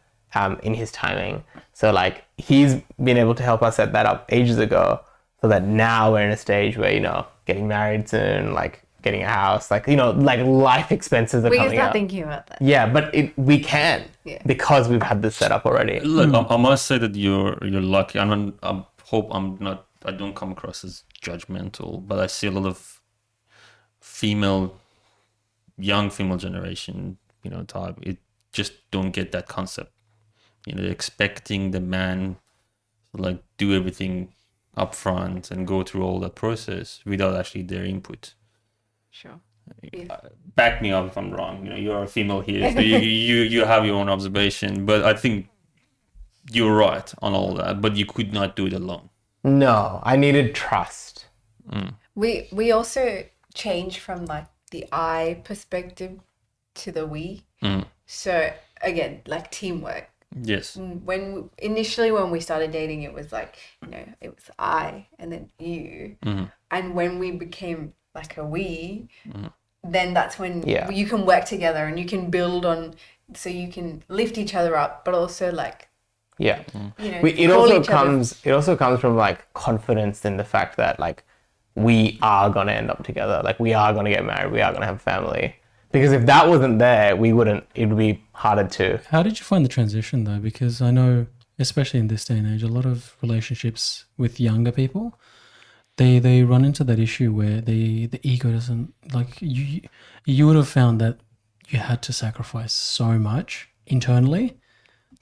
in his timing. So, he's been able to help us set that up ages ago, so that now we're in a stage where, getting married soon, getting a house, life expenses are coming up. We start thinking about that. Yeah, but we can because we've had this set up already. Look, I must say that you're lucky. I hope I don't come across as judgmental, but I see a lot of young female generation, type. It just don't get that concept. Expecting the man to do everything up front and go through all that process without actually their input. Sure. Back me up if I'm wrong. You're a female here, so you have your own observation. But I think you're right on all that. But you could not do it alone. No, I needed trust. We also changed from the I perspective to the we. So again, teamwork. Yes. When we started dating, it was it was I and then you. And when we became a we, then that's when you can work together and you can build on, so you can lift each other up, but also Yeah. You know, It call also each other. comes. It also comes from like confidence in the fact that like we are gonna end up together. Like we are gonna get married. We are gonna have a family. Because if that wasn't there, we wouldn't. It would be harder to. How did you find the transition though? Because I know, especially in this day and age, a lot of relationships with younger people, they run into that issue where the ego doesn't like you. You would have found that you had to sacrifice so much internally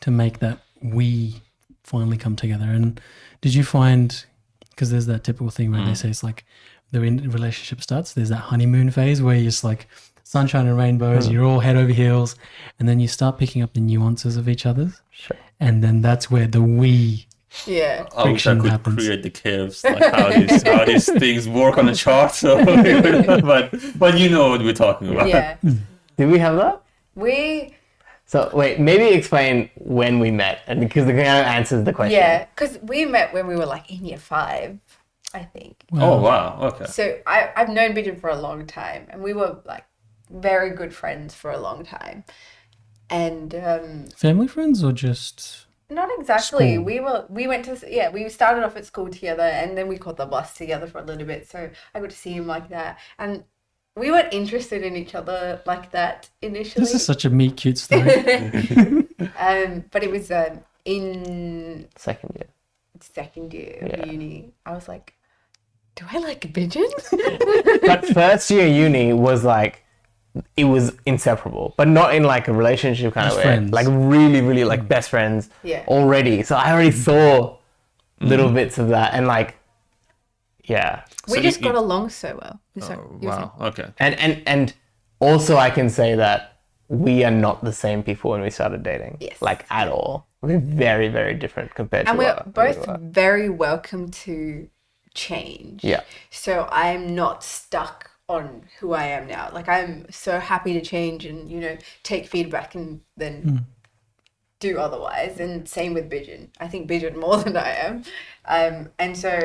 to make that we finally come together. And did you find, because there's that typical thing where they say it's like the relationship starts, there's that honeymoon phase where you're just like sunshine and rainbows, you're all head over heels, and then you start picking up the nuances of each other's. Sure. And then that's where the we Yeah. I wish I friction could happens. create the curves, like how these things work on a chart. So, but you know what we're talking about. Yeah. Did we have that? We, So wait, maybe explain when we met, and because it kind of answers the question. yeah, because we met when we were like in year 5, I think. Oh wow. Okay. So I've known Bijin for a long time, and we were like very good friends for a long time. And Family friends or just not exactly. School. We went to, we started off at school together, and then we caught the bus together for a little bit. So I got to see him like that, and we weren't interested in each other like that initially. this is such a meet cute story. But it was in Second year. second year of Yeah. uni. I was like, do I like Bijin? But first year uni was like, it was inseparable, but not in like a relationship kind As of way. friends. Like really, really like best friends Yeah. already. So I already saw little bits of that, and like, yeah. We So just you- got along so well. Sorry, Oh, you were wow. Okay. And also I can say that we are not the same people when we started dating. Yes. Like at all. We're very, very different compared and to we're what both we were. very welcome to change. Yeah. So I'm not stuck on who I am now. Like I'm so happy to change and, you know, take feedback and then do otherwise. And same with Bijin. I think Bijin more than I am. And so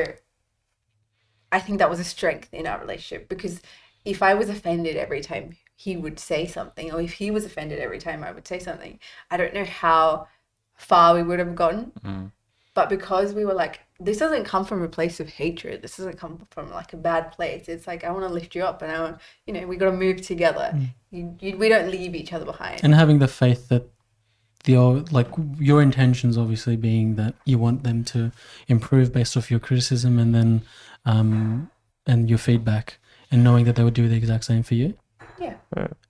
I think that was a strength in our relationship, because if I was offended every time he would say something, or if he was offended every time I would say something, I don't know how far we would have gone. But because we were like, this doesn't come from a place of hatred, this doesn't come from like a bad place, it's like I want to lift you up, and I want, you know, we got to move together. We don't leave each other behind. And having the faith that like your intentions obviously being that you want them to improve based off your criticism and then and your feedback, and knowing that they would do the exact same for you. Yeah.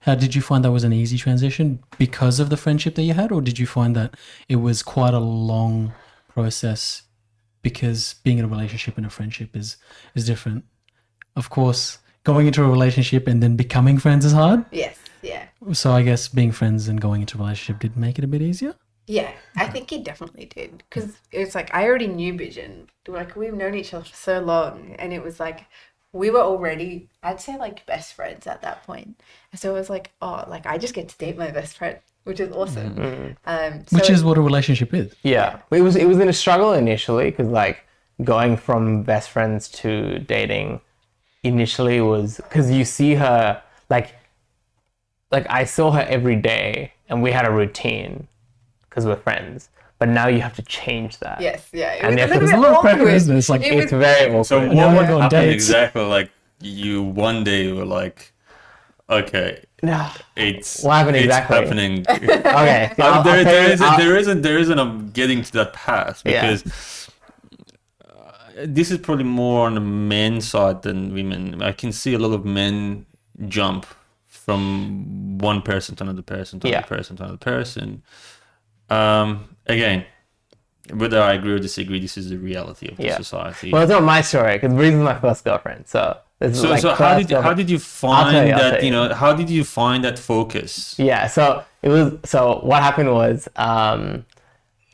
How did you find that was an easy transition because of the friendship that you had, or did you find that it was quite a long process because being in a relationship and a friendship is different? Of course, going into a relationship and then becoming friends is hard. Yes. Yeah. So I guess being friends and going into a relationship did make it a bit easier. Yeah, I think he definitely did, because it's like I already knew Bijin. Like we've known each other for so long, and it was like we were already, I'd say, like best friends at that point. And so it was like, oh, like I just get to date my best friend, which is awesome. Which is what a relationship is. Yeah. It was in a struggle initially, because like going from best friends to dating initially was because you see her like I saw her every day and we had a routine because we're friends, but now you have to change that. Yes, yeah. It And was a therefore little there's bit a lot of pressure, awkward. isn't it? It's like, It It's was, very awkward. So now we're what going happened dates. exactly? Like you one day were like, okay, Nah. it's What happened exactly? happening. Okay. so I'll tell you- there isn't a getting to that path, because this is probably more on the men's side than women. I can see a lot of men jump from one person to another person to Yeah. another person to another person. Again, whether I agree or disagree, this is the reality of the society. Well, it's not my story, because Breeze is my first girlfriend. So this is like So first how did girlfriend. you I'll find tell you. that, you know, how did you find that focus? Yeah, so what happened was,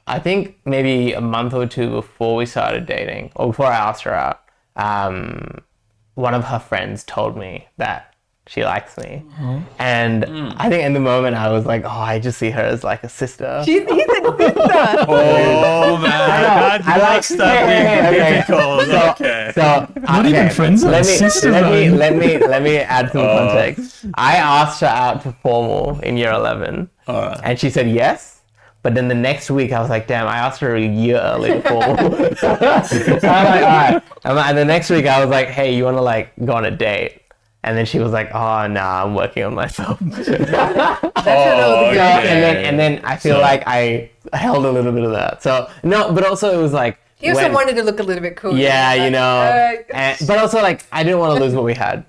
I think maybe a month or two before we started dating, or before I asked her out, one of her friends told me that she likes me. And I think in the moment I was like, oh, I just see her as like a sister. he's a sister. Oh man, I like difficult. Okay. So Not even friends, Let like sisters, let me add some context. I asked her out to formal in year 11, Alright. and she said yes. But then the next week, I was like, damn, I asked her a year early before. So I'm like, all right. And the next week, I was like, hey, you want to like go on a date? And then she was like, oh, nah, I'm working on myself. That's all the And then I feel like I held a little bit of that. So, no, but also it was like, He also wanted to look a little bit cool. yeah, Like, you know, but also like I didn't want to lose what we had.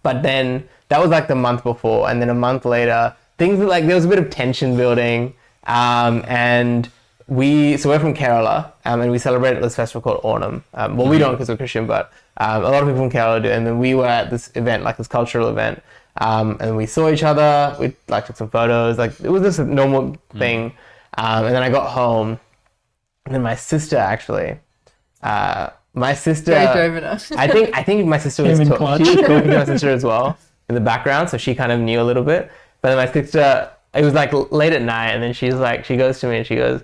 But then that was like the month before, and then a month later, things were like there was a bit of tension building, and we're from Kerala, and we celebrate this festival called Onam. Well, we don't because we're Christian, but a lot of people from Kerala do. And then we were at this event, like this cultural event, and we saw each other. We like took some photos. Like it was just a normal thing. And then I got home. And then my sister actually, I think my sister was talking to my sister as well in the background, so she kind of knew a little bit. But then my sister, it was like late at night, and then she's like, she goes to me and she goes,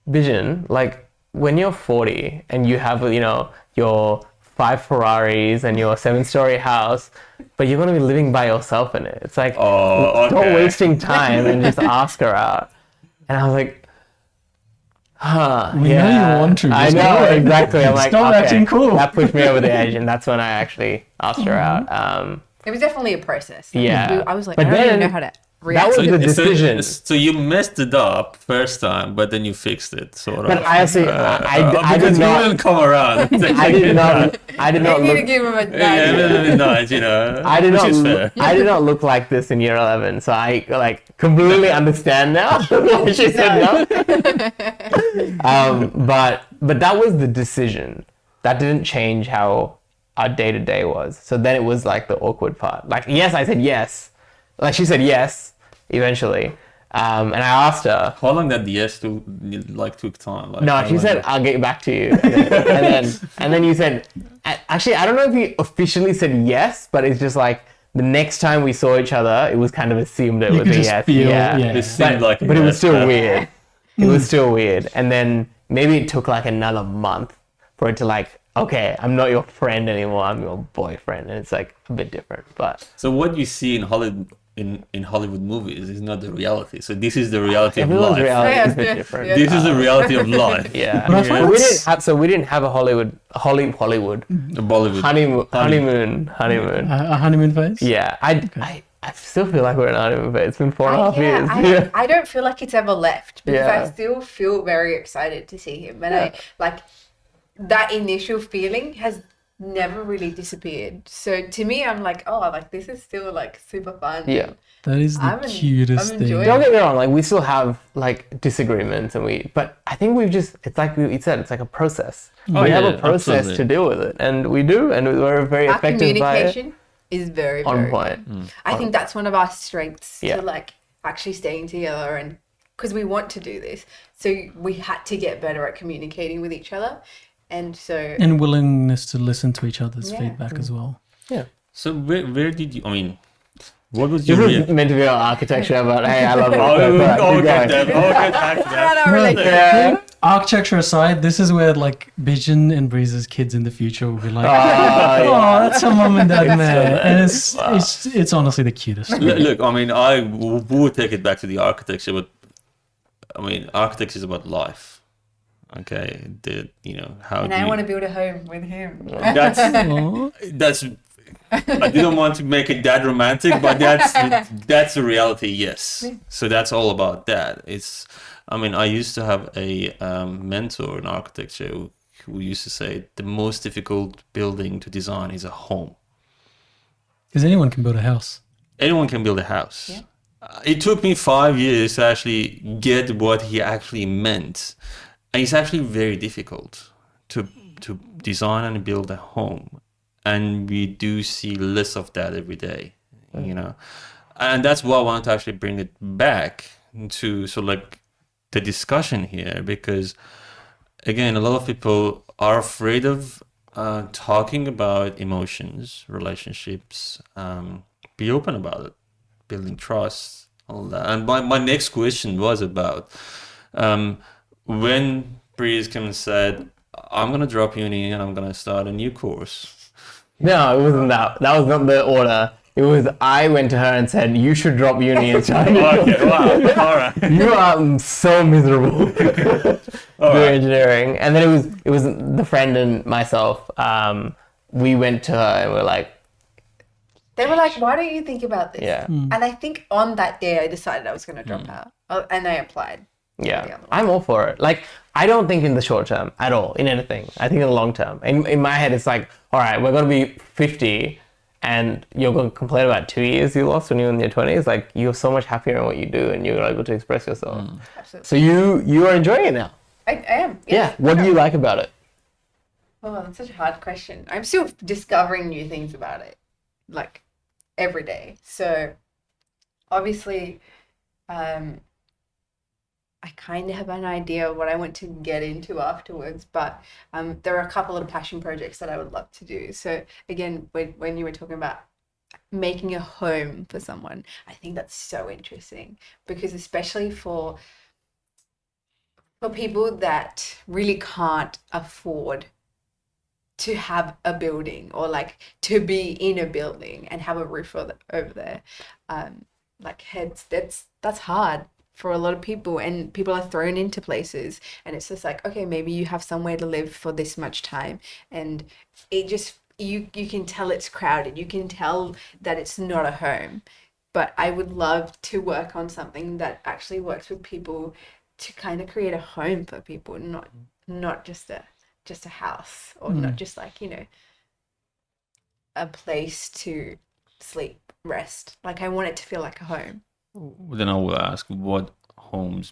Bijin, like when you're 40 and you have, you know, your 5 Ferraris and your 7-story house, but you're going to be living by yourself in it. It's like, stop wasting time and just ask her out. And I was like, We know you want to. I know, exactly. I'm like, stop acting cool. That pushed me over the edge, and that's when I actually asked her out. It was definitely a process. Yeah. I was like, But I don't even then know how to that react. was the decision. So you messed it up first time, but then you fixed it, sort of. But I actually, I did because not. you didn't come around. I did not. I did not I need to look. give him a Yeah, a little bit nice, you know. I did which not. is fair. I did not look like this in year 11, so I like completely understand now. She said no. But that was the decision. That didn't change how our day to day was. So then it was like the awkward part. Like yes, I said yes. Like she said yes eventually. And I asked her. How long that yes took time? Like, No, she said I'll get back to you. And then you said. Actually, I don't know if you officially said yes, but it's just like the next time we saw each other, it was kind of assumed it You was could a just yes. feel, Yeah. yeah. It seemed like But it was yes, still but- weird. It was still weird. And then maybe it took like another month for it to like, okay, I'm not your friend anymore, I'm your boyfriend. And it's like a bit different. But So what you see in Hollywood in Hollywood movies is not the reality. So this is the reality of everyone's life. reality is a bit Yeah. different. Yeah. This is the reality of life. Yeah. But I find we it's- didn't have we didn't have a Hollywood The Bollywood. honeymoon. A honeymoon phase? Yeah. I still feel like we're in a honeymoon phase. It's been 4.5 years. I don't feel like it's ever left because Yeah. I still feel very excited to see him. And I like that initial feeling has never really disappeared. So to me, I'm like, oh, like this is still like super fun. Yeah. That is the cutest I'm thing. enjoying Don't get me wrong, like we still have like disagreements but I think it's like we said, it's like a process. Oh, we have yeah, a process absolutely. to deal with it, and we do, and we're very Our effective by it. communication is very, On very point. I think that's one of our strengths Yeah. to like actually staying together, and because we want to do this, so we had to get better at communicating with each other, and so And willingness to listen to each other's Yeah. feedback as well. So where did you? I mean, what was This your? was meant to be our architecture, but hey, I love it. Oh, But, we'll keep get going. that. We'll get back to that. not really Yeah. Architecture aside, this is where like Bijin and Breeze's kids in the future will be like, Oh, oh, that's her mom and dad there. And Wow. it's honestly the cutest. Look, I mean, I would take it back to the architecture, but I mean, architecture is about life. Okay, how and do I you- want to build a home with him. That's Aw. that's. I didn't want to make it that romantic, but that's the reality. Yes, so that's all about that. I mean, I used to have a mentor in architecture who used to say the most difficult building to design is a home. Because anyone can build a house. Anyone can build a house. Yeah. It took me 5 years to actually get what he actually meant. And it's actually very difficult to design and build a home. And we do see less of that every day, And that's why I want to actually bring it back to sort of like the discussion here, because again, a lot of people are afraid of talking about emotions, relationships, be open about it, building trust, all that. And my next question was about when Breeze came and said, I'm going to drop uni and I'm going to start a new course. No, it wasn't that. That was not the order. It was I went to her and said, "You should drop uni and start Okay, wow. All right. You are so miserable doing engineering." And then it was the friend and myself. We went to her and we're like, They were like, "Why don't you think about this?" yeah, And I think on that day, I decided I was going to drop out. And I applied. The yeah. other one. I'm all for it. Like, I don't think in the short term at all in anything. I think in the long term. In my head, it's like, all right, we're gonna be 50, and you're gonna complain about 2 years you lost when you were in your 20s. Like, you're so much happier in what you do, and you're able to express yourself. Absolutely. So you are enjoying it now. I am. Yeah. Yes. What do you like about it? Oh, that's such a hard question. I'm still discovering new things about it, like every day. So obviously, I kind of have an idea of what I want to get into afterwards, but there are a couple of passion projects that I would love to do. So again, when you were talking about making a home for someone, I think that's so interesting, because especially for people that really can't afford to have a building, or like to be in a building and have a roof over there, like that's hard for a lot of people, and people are thrown into places, and it's just like, okay, maybe you have somewhere to live for this much time, and it just you can tell it's crowded, you can tell that it's not a home. But I would love to work on something that actually works with people to kind of create a home for people, not just a house, or not just like, a place to sleep, rest. Like, I want it to feel like a home. Then I will ask, what home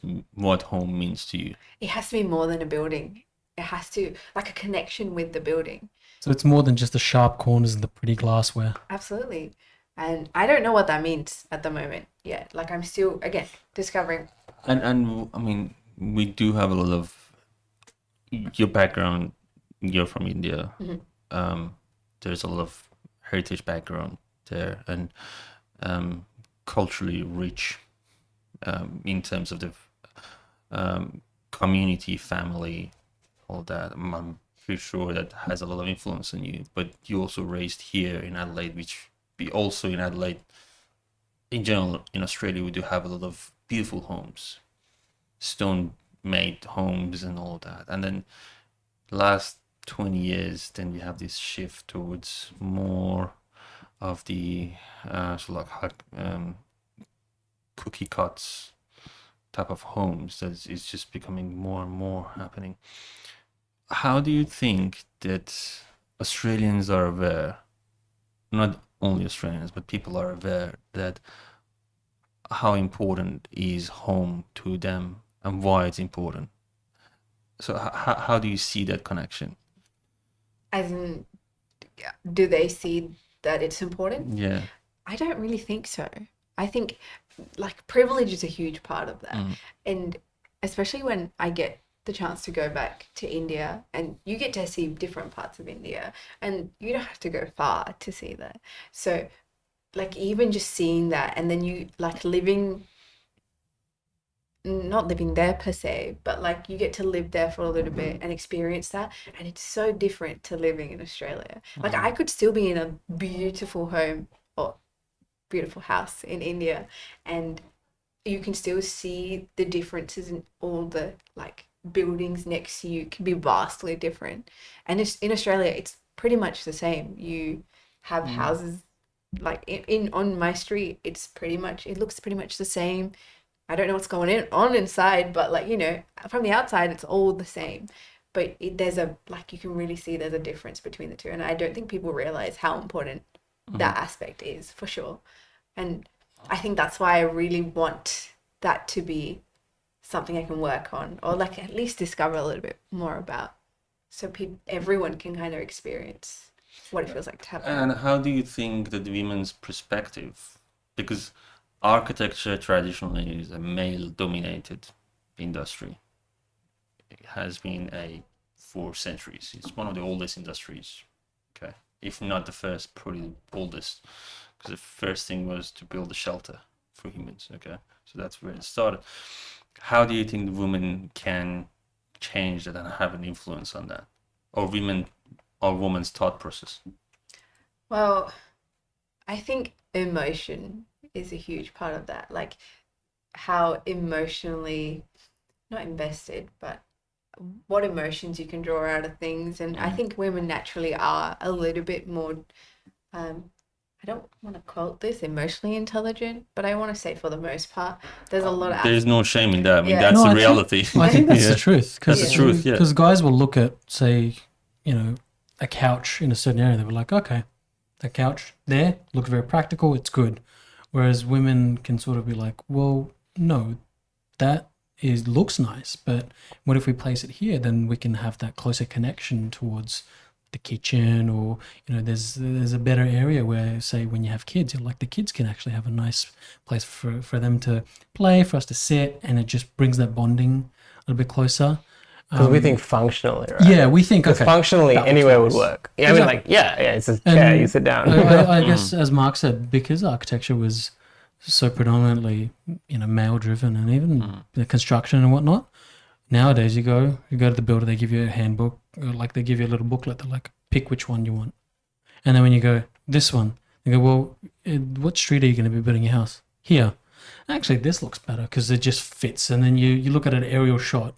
means to you? It has to be more than a building. It has to, like, a connection with the building. So it's more than just the sharp corners and the pretty glassware. Absolutely. And I don't know what that means at the moment yet. Like, I'm still, again, discovering. And I mean, we do have a lot of your background. You're from India. There's a lot of heritage background there, and culturally rich in terms of the community, family, all that. I'm pretty sure that has a lot of influence on you. But you also raised here in Adelaide, which also in Adelaide, in general, in Australia, we do have a lot of beautiful homes, stone-made homes and all that. And then last 20 years, then we have this shift towards more of the cookie cuts type of homes that is just becoming more and more happening. How do you think that Australians are aware, not only Australians, but people are aware that how important is home to them and why it's important? So how do you see that connection? As in, do they see that it's important? Yeah. I don't really think so. I think, like, privilege is a huge part of that. And especially when I get the chance to go back to India, and you get to see different parts of India, and you don't have to go far to see that. So, like, even just seeing that, and then you, like, not living there per se, but like you get to live there for a little bit and experience that, and it's so different to living in Australia. Like, I could still be in a beautiful home or beautiful house in India, and you can still see the differences in all the, like, buildings next to you can be vastly different. And it's, in Australia, it's pretty much the same. You have houses, like in on my street, it looks pretty much the same. I don't know what's going on inside, but, like, from the outside, it's all the same. But there's you can really see there's a difference between the two. And I don't think people realize how important that aspect is, for sure. And I think that's why I really want that to be something I can work on, or, like, at least discover a little bit more about, so everyone can kind of experience what it feels like to have. And how do you think that the women's perspective, because architecture traditionally is a male-dominated industry. It has been for centuries. It's one of the oldest industries, okay? If not the first, probably the oldest, because the first thing was to build a shelter for humans, okay? So that's where it started. How do you think the women can change that and have an influence on that? Or women's thought process? Well, I think emotion is a huge part of that. Like how emotionally, not invested, but what emotions you can draw out of things. And I think women naturally are a little bit more, I don't want to quote this, emotionally intelligent, but I want to say for the most part, there's a lot of There's no shame in that. I mean, Yeah. that's No, the I think- reality. I think that's Yeah. the truth. That's the truth, yeah. Because guys will look at, say, a couch in a certain area. They were like, okay, that couch there looks very practical. It's good. Whereas women can sort of be like, well, no, that looks nice, but what if we place it here? Then we can have that closer connection towards the kitchen, or there's a better area where, say, when you have kids, you're like, the kids can actually have a nice place for them to play, for us to sit, and it just brings that bonding a little bit closer. Because we think functionally, right? Yeah, we think Because okay, functionally, that looks anywhere would nice. work. Yeah, I mean, Exactly. like, yeah, it's a chair. And You sit down. I guess, as Mark said, because architecture was so predominantly, male driven, and even the construction and whatnot. Nowadays, you go to the builder, they give you a handbook, or like they give you a little booklet. They're like, pick which one you want, and then when you go this one, you go, well, what street are you going to be building your house? Here. Actually, this looks better because it just fits. And then you look at an aerial shot.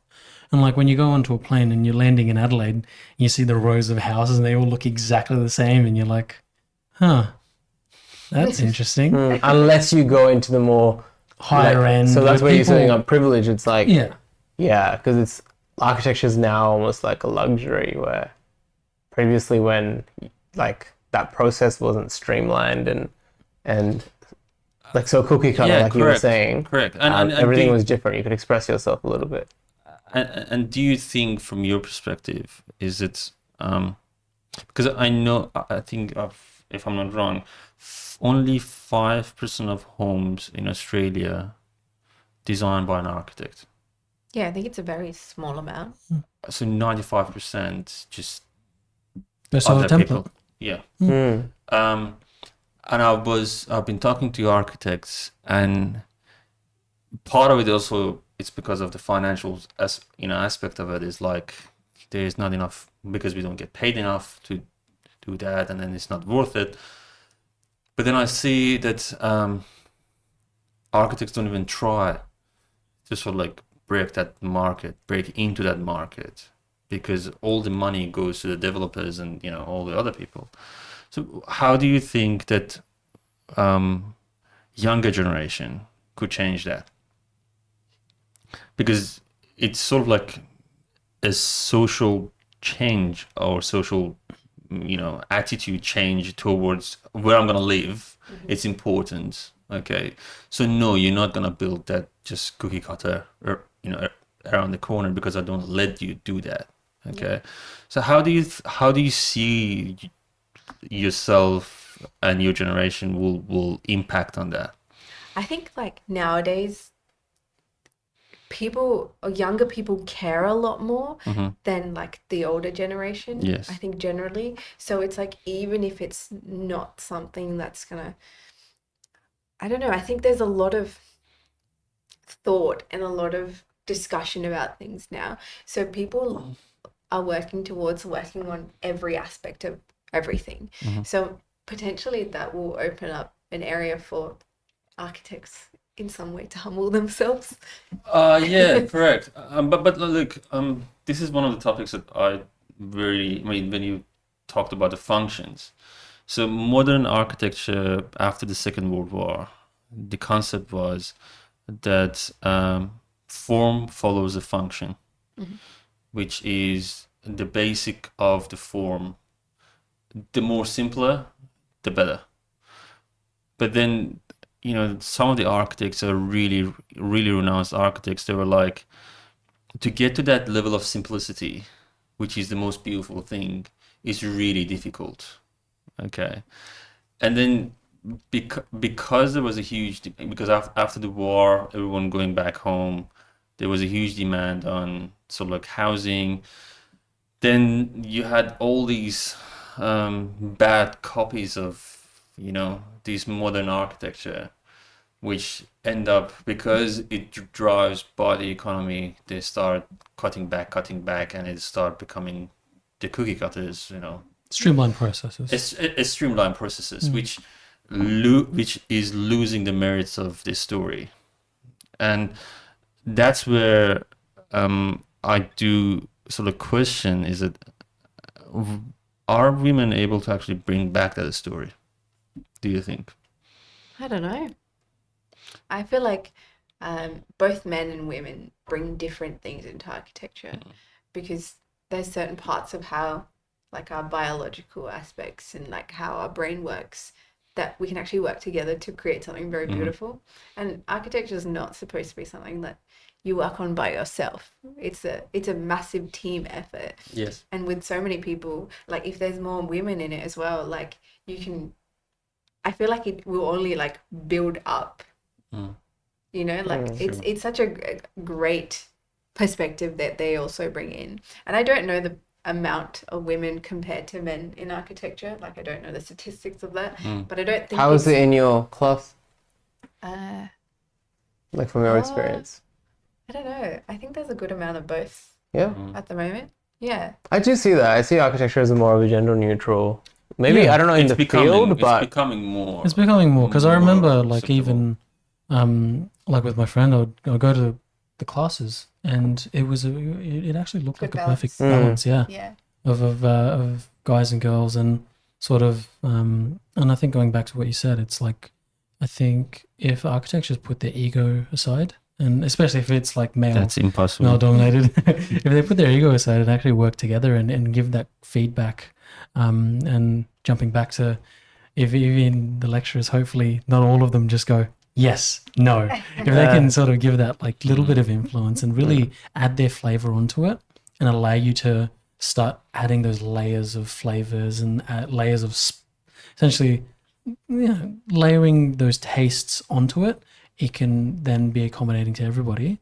And like when you go onto a plane and you're landing in Adelaide, and you see the rows of houses and they all look exactly the same, and you're like, huh, that's interesting. Unless you go into the more Higher end. So that's where you're people- setting up privilege. It's like, Yeah. yeah, because it's architecture is now almost like a luxury, where previously, when like that process wasn't streamlined and like so cookie cutter, like you were saying, Correct. And everything was different. You could express yourself a little bit. And do you think, from your perspective, is it because I think if I'm not wrong, only 5% of homes in Australia designed by an architect. Yeah, I think it's a very small amount. So 95% just That's all a other template. people. Yeah. Mm. And I've been talking to architects, and part of it also, it's because of the financial aspect of it, is like there is not enough, because we don't get paid enough to do that, and then it's not worth it. But then I see that architects don't even try to sort of like break into that market, because all the money goes to the developers and all the other people. So how do you think that younger generation could change that? Because it's sort of like a social change, or social attitude change towards where I'm going to live. It's important. Okay, so no, you're not going to build that just cookie cutter around the corner, because I don't let you do that. Okay, so how do you see yourself and your generation will impact on that? I think like nowadays, younger people care a lot more than like the older generation. Yes. I think generally. So it's like, even if it's not something that's gonna, I don't know, I think there's a lot of thought and a lot of discussion about things now. So people are working on every aspect of everything. So potentially that will open up an area for architects in some way to humble themselves. Yeah, correct. But look, this is one of the topics that when you talked about the functions. So modern architecture after the Second World War, the concept was that form follows a function, which is the basic of the form. The more simpler, the better. But then, some of the architects are really, really renowned architects. They were like, to get to that level of simplicity, which is the most beautiful thing, is really difficult. Okay. And then because there was because after the war, everyone going back home, there was a huge demand on sort of like housing. Then you had all these bad copies of, this modern architecture, which end up, because it drives by the economy, they start cutting back, and it start becoming the cookie cutters, Streamlined processes. It's streamlined processes, which which is losing the merits of the story, and that's where I do sort of question: is it are women able to actually bring back that story? Do you think? I don't know. I feel like both men and women bring different things into architecture because there's certain parts of how like our biological aspects and like how our brain works that we can actually work together to create something very beautiful. And architecture is not supposed to be something that you work on by yourself. It's a massive team effort. Yes. And with so many people, like if there's more women in it as well, like you can, I feel like it will only like build up. You know, like it's such a great perspective that they also bring in. And I don't know the amount of women compared to men in architecture. Like I don't know the statistics of that, but I don't think. How is it in your class? Like from your experience? I don't know. I think there's a good amount of both Yeah. at the moment. Yeah. I do see that. I see architecture as a more of a gender neutral. Maybe Yeah. I don't know in the field, but it's becoming more. It's becoming more because I remember like acceptable. even like with my friend, I'd go to the classes and it actually looked Good like a perfect balance. balance, yeah, Yeah. of guys and girls and sort of and I think going back to what you said, it's like I think if architectures put their ego aside, and especially if it's like That's impossible. male dominated, if they put their ego aside and actually work together and give that feedback, and jumping back to if even the lecturers, hopefully not all of them just go yes, no. If they can sort of give that like little bit of influence and really add their flavor onto it and allow you to start adding those layers of flavors and layers of essentially layering those tastes onto it, it can then be accommodating to everybody.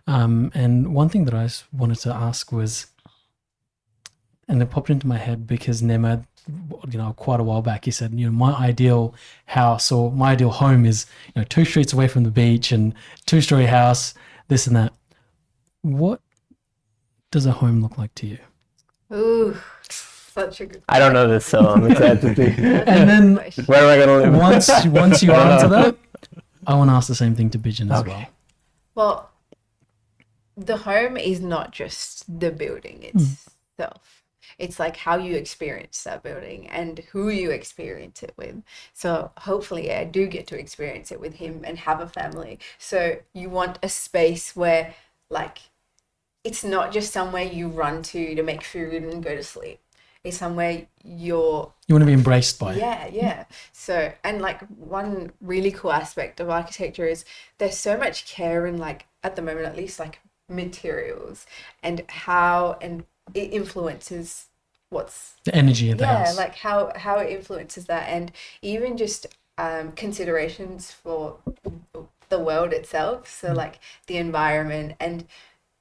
And one thing that I wanted to ask was, and it popped into my head because Nemad, quite a while back, he said, my ideal house or my ideal home is, 2 streets away from the beach and 2-story house, this and that. What does a home look like to you? Ooh, such a good. I don't know this, so I'm excited to see. And then Where am I going to live? once you answer that, I want to ask the same thing to Bijin as well. Well, the home is not just the building itself. It's like how you experience that building and who you experience it with. So hopefully I do get to experience it with him and have a family. So you want a space where like it's not just somewhere you run to make food and go to sleep. It's somewhere you want to be embraced by. Yeah. So, and like one really cool aspect of architecture is there's so much care in like at the moment at least like materials and how and it influences what's the energy of the house. like how it influences that, and even just considerations for the world itself, so like the environment and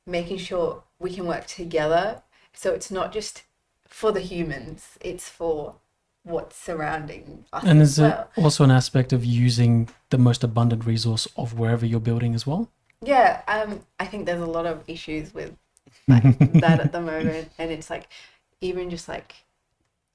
making sure we can work together, so it's not just for the humans, it's for what's surrounding us. And as is well. it also an aspect of using the most abundant resource of wherever you're building as well? Yeah, I think there's a lot of issues with like that at the moment, and it's like even just like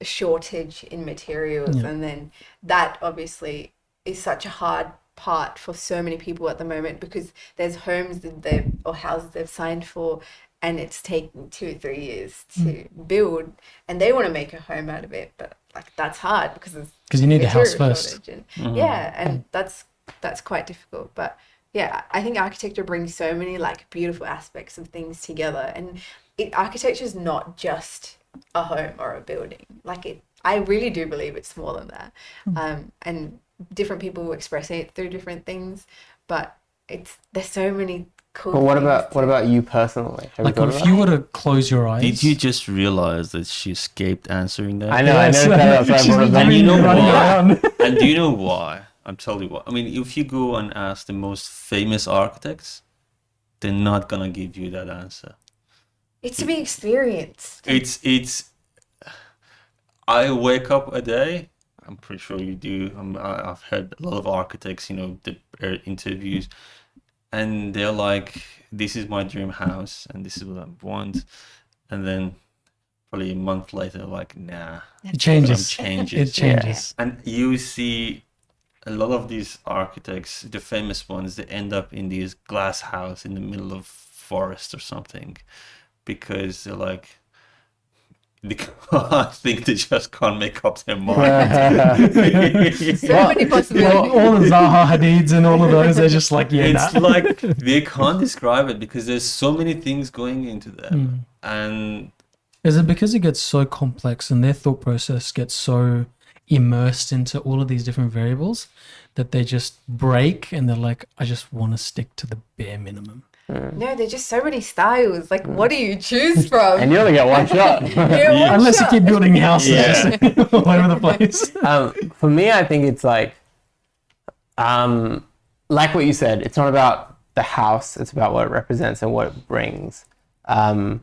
a shortage in materials, and then that obviously is such a hard part for so many people at the moment because there's homes that or houses they've signed for and it's taking 2-3 years to build and they want to make a home out of it, but like that's hard because you need the house first. And, and that's quite difficult. But yeah, I think architecture brings so many like beautiful aspects of things together, and architecture is not just a home or a building. Like I really do believe it's more than that. And different people express it through different things, but there's so many cool. But what about you personally? Have Like you thought if about you were to close your eyes. Did you just realize that she escaped answering that? I know. Yes. That's why I brought it up. And you know running why? around. And do you know why? I'm telling you what. I mean, if you go and ask the most famous architects, they're not gonna give you that answer. It's to be experienced. It's. I wake up a day. I'm pretty sure you do. I've heard a lot of architects, the interviews, and they're like, "This is my dream house, and this is what I want," and then probably a month later, like, "Nah, It changes. changes." It changes. And you see a lot of these architects, the famous ones, they end up in these glass house in the middle of forest or something, because they're like, I think they just can't make up their mind. So many possibilities. All the Zaha Hadids and all of those are just like, yeah, It's nah. like they can't describe it because there's so many things going into them. And Is it because it gets so complex and their thought process gets so immersed into all of these different variables that they just break and they're like, I just want to stick to the bare minimum? No, there's just so many styles. Like, what do you choose from? And you only get one shot. Yeah, one Unless you shot. keep building houses Yeah. just all over the place. For me, I think it's like what you said, it's not about the house, it's about what it represents and what it brings. I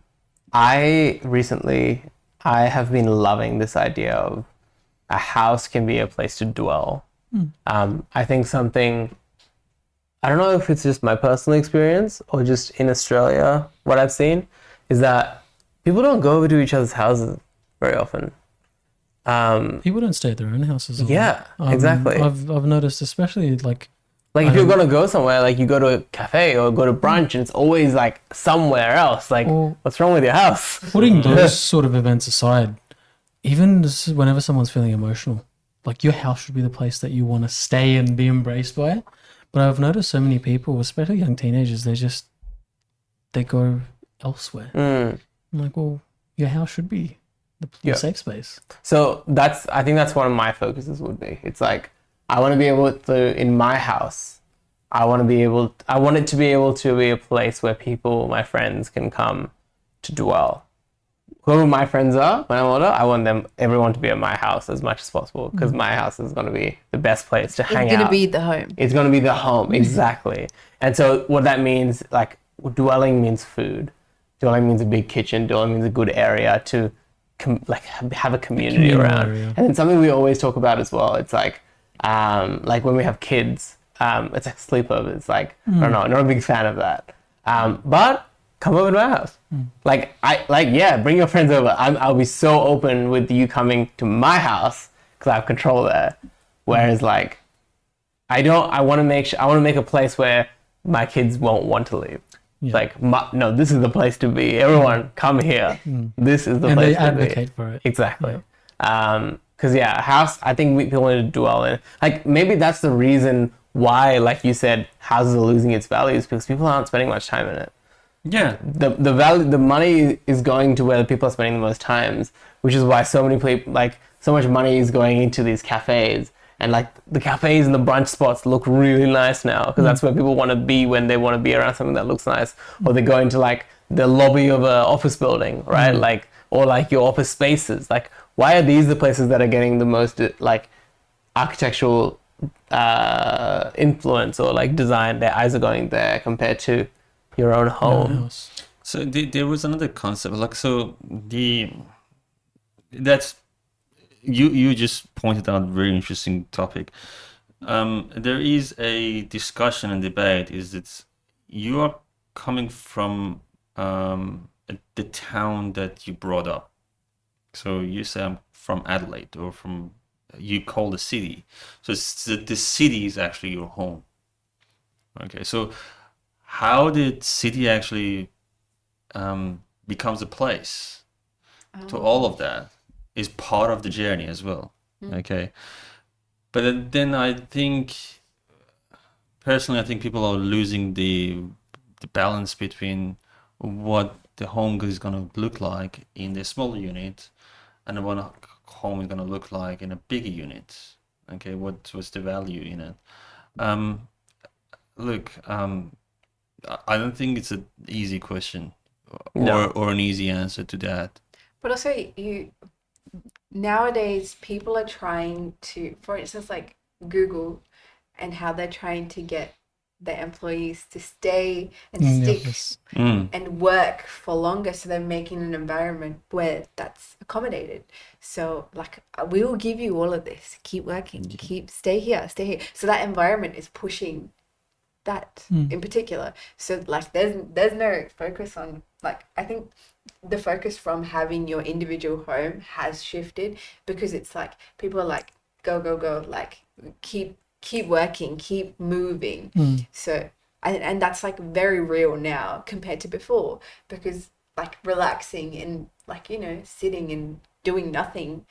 have been loving this idea of a house can be a place to dwell. I think I don't know if it's just my personal experience or just in Australia, what I've seen is that people don't go over to each other's houses very often. People don't stay at their own houses. Yeah, exactly. I've noticed, especially like if you're gonna go somewhere, like you go to a cafe or go to brunch, and it's always like somewhere else. Like, what's wrong with your house? putting those sort of events aside, even whenever someone's feeling emotional, like your house should be the place that you want to stay and be embraced by. But I've noticed so many people, especially young teenagers, they go elsewhere. I'm like, well, your house should be your safe space. So I think that's one of my focuses would be. It's like, I want to be able to, in my house, I want it to be able to be a place where people, my friends, can come to dwell. Whoever my friends are when I'm older, I want everyone to be at my house as much as possible, because my house is going to be the best place to hang out. It's going to be the home. It's going to be the home, exactly. And so what that means, like, dwelling means food. Dwelling means a big kitchen. Dwelling means a good area to have a community around. Area. And then something we always talk about as well, it's like when we have kids, it's like sleepovers. Like, I don't know, not a big fan of that. But come over to my house. Bring your friends over. I'll be so open with you coming to my house because I have control there. Whereas like, I want to make a place where my kids won't want to leave. Yeah. Like, no, this is the place to be. Everyone come here. This is the And place they to be. advocate for it. Exactly. Because a house, I think people need to dwell in. Like, maybe that's the reason why, like you said, houses are losing its values, because people aren't spending much time in it. yeah, The money is going to where the people are spending the most times, which is why so many people, like, so much money is going into these cafes. And like the cafes and the brunch spots look really nice now, because that's where people want to be when they want to be around something that looks nice. Or they go into like the lobby of an office building, right? Like, or like your office spaces. Like, why are these the places that are getting the most like architectural influence or like design? Their eyes are going there compared to your own home. House. So there was another concept, like, so that's you just pointed out a very interesting topic. There is a discussion and debate, is that you are coming from the town that you brought up. So you say, I'm from Adelaide, or from, you call the city. So the city is actually your home. Okay, so how did city actually becomes a place to all of that is part of the journey as well. Okay, but then I think personally, I think people are losing the balance between what the home is going to look like in the smaller unit and what a home is going to look like in a bigger unit. Okay, what's the value in it? I don't think it's an easy question or an easy answer to that. But also, nowadays, people are trying to, for instance, like Google, and how they're trying to get their employees to stay and stick and work for longer. So they're making an environment where that's accommodated. So like, we will give you all of this. Keep working. Stay here. So that environment is pushing that in particular. So like, there's no focus on, like, I think the focus from having your individual home has shifted, because it's like people are like, go, like, keep keep working, keep moving. Mm. So, and that's like very real now compared to before, because like relaxing and like, sitting and doing nothing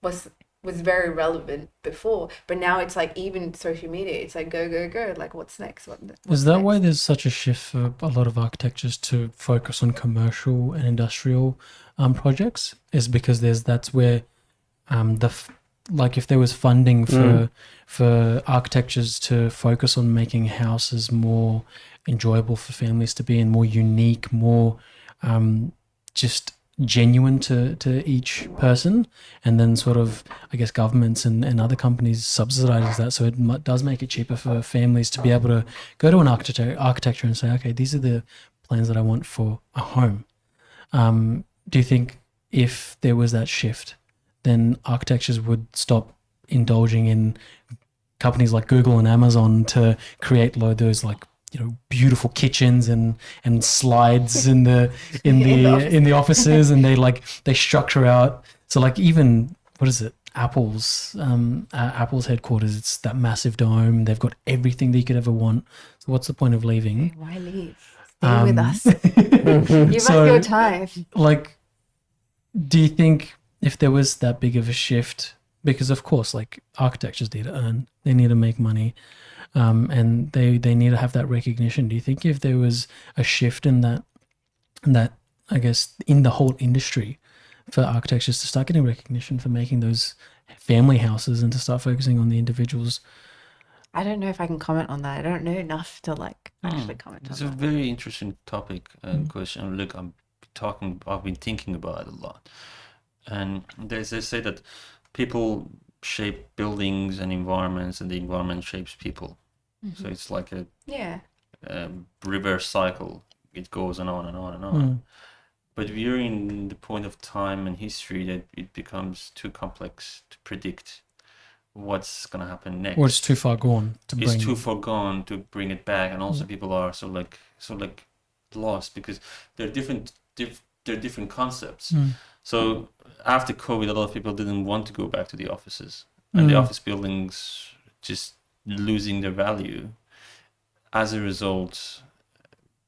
was very relevant before, but now it's like even social media, it's like go, like what's next? What's Is that next? why there's such a shift for a lot of architectures to focus on commercial and industrial projects? Is because that's where like if there was funding for architectures to focus on making houses more enjoyable for families to be in, more unique, more just genuine to each person, and then sort of I guess governments and other companies subsidize that, so it does make it cheaper for families to be able to go to an architecture and say, okay, these are the plans that I want for a home. Do you think if there was that shift, then architectures would stop indulging in companies like Google and Amazon to create those like beautiful kitchens and slides in the offices, and they structure out, so like even what is it, Apple's headquarters, it's that massive dome, they've got everything that you could ever want, so what's the point of leaving? Why leave? Stay with us. Give So, us your time. like, do you think if there was that big of a shift, because of course like architectures need to earn, they need to make money, and they need to have that recognition, do you think if there was a shift in that I guess in the whole industry for architectures to start getting recognition for making those family houses and to start focusing on the individuals? I don't know if I can comment on that. I don't know enough to like actually comment on It's that. a very interesting topic and question. Look, I've been thinking about it a lot, and they say that people shape buildings and environments, and the environment shapes people. So it's like a reverse cycle. It goes on and on and on. But we're in the point of time and history that it becomes too complex to predict what's going to happen next. Or it's too far gone to bring. It's too far gone to bring it back, and also people are so lost because they're different concepts. So after COVID, a lot of people didn't want to go back to the offices, and the office buildings just losing their value. As a result,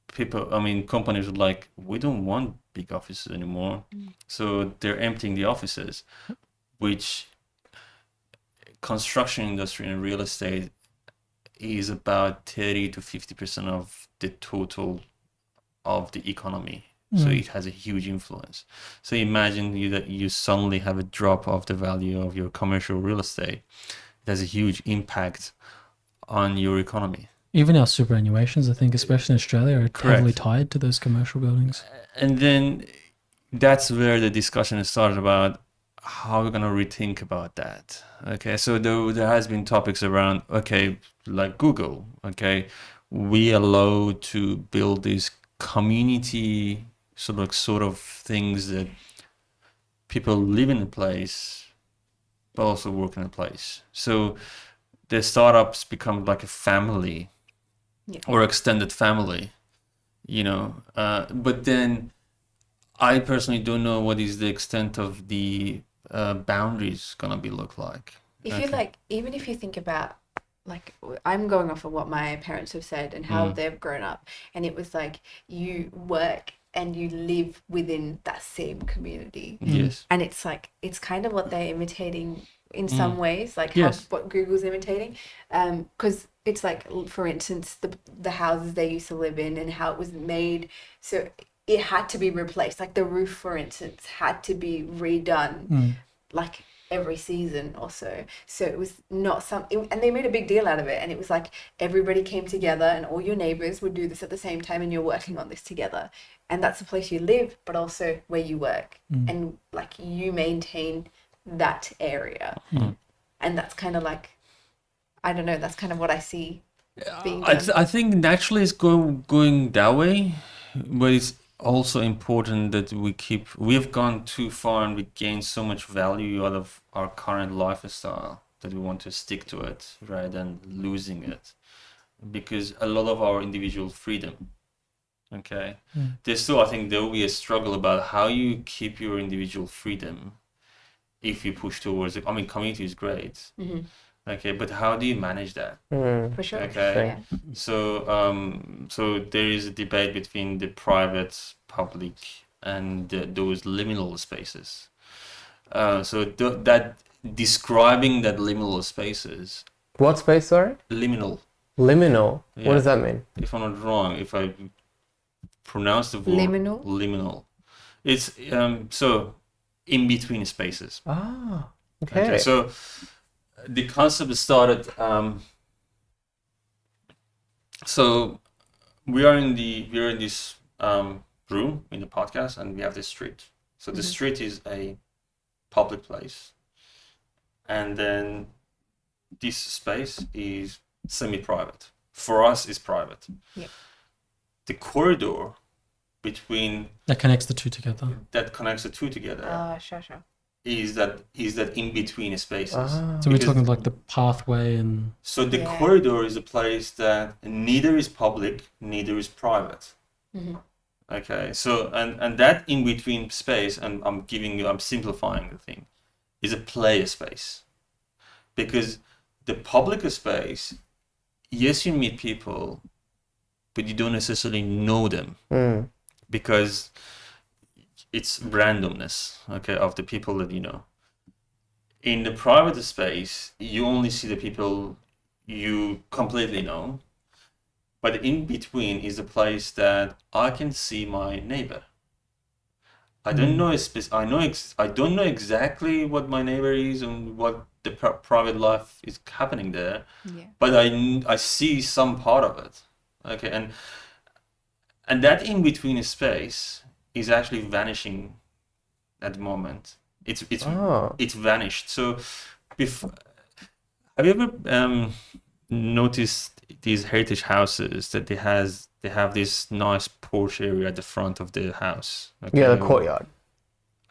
companies are like, we don't want big offices anymore. So they're emptying the offices, which construction industry and real estate is about 30 to 50% of the total of the economy. So it has a huge influence. So imagine that you suddenly have a drop of the value of your commercial real estate. It has a huge impact on your economy. Even our superannuations, I think, especially in Australia, are heavily tied to those commercial buildings. And then that's where the discussion started about how we're going to rethink about that. Okay, so there has been topics around, okay, like Google, okay, we allow to build these community sort of things that people live in a place but also work in a place. So the startups become like a family or extended family, but then I personally don't know what is the extent of the boundaries gonna be look like. Even if you think about, like, I'm going off of what my parents have said and how they've grown up, and it was like you work and you live within that same community. Yes. And it's like, it's kind of what they're imitating in some ways, like what Google's imitating. Because it's like, for instance, the houses they used to live in and how it was made. So it had to be replaced. Like the roof, for instance, had to be redone like every season or so. So it was not and they made a big deal out of it. And it was like everybody came together and all your neighbors would do this at the same time, and you're working on this together. And that's the place you live, but also where you work. And like you maintain that area. And that's kind of like, I don't know, that's kind of what I see being done. I think naturally it's going that way, but it's also important that we've gone too far and we gained so much value out of our current lifestyle that we want to stick to it rather than losing it, because a lot of our individual freedom, okay, there's still, I think there will be a struggle about how you keep your individual freedom if you push towards it. I mean, community is great, Okay, but how do you manage that? For sure. Okay. Yeah. So there is a debate between the private, public, and those liminal spaces. That describing that liminal spaces, What space, sorry? liminal. Liminal. Yeah. What does that mean? If I'm not wrong, if I pronounce the word liminal, it's so in between spaces. Ah, okay. So the concept started. So we are in this room in the podcast, and we have this street. So the street is a public place, and then this space is semi-private. For us, it's private. Yeah. The corridor between That connects the two together. that connects the two together Sure. is that in between spaces. Ah. So we're Because- talking like the pathway and So the Yeah. corridor is a place that neither is public, neither is private. Mm-hmm. Okay, so and that in between space, and I'm simplifying the thing, is a play space, because the public space, yes, you meet people, but you don't necessarily know them because it's randomness, okay, of the people that you know. In the private space, you only see the people you completely know, but in between is a place that I can see my neighbor. I don't know I don't know exactly what my neighbor is and what the private life is happening there, Yeah. but I see some part of it. Okay, and that in between space is actually vanishing at the moment. It's vanished. So have you ever noticed these heritage houses that they have this nice porch area at the front of the house? Okay? Yeah, the courtyard.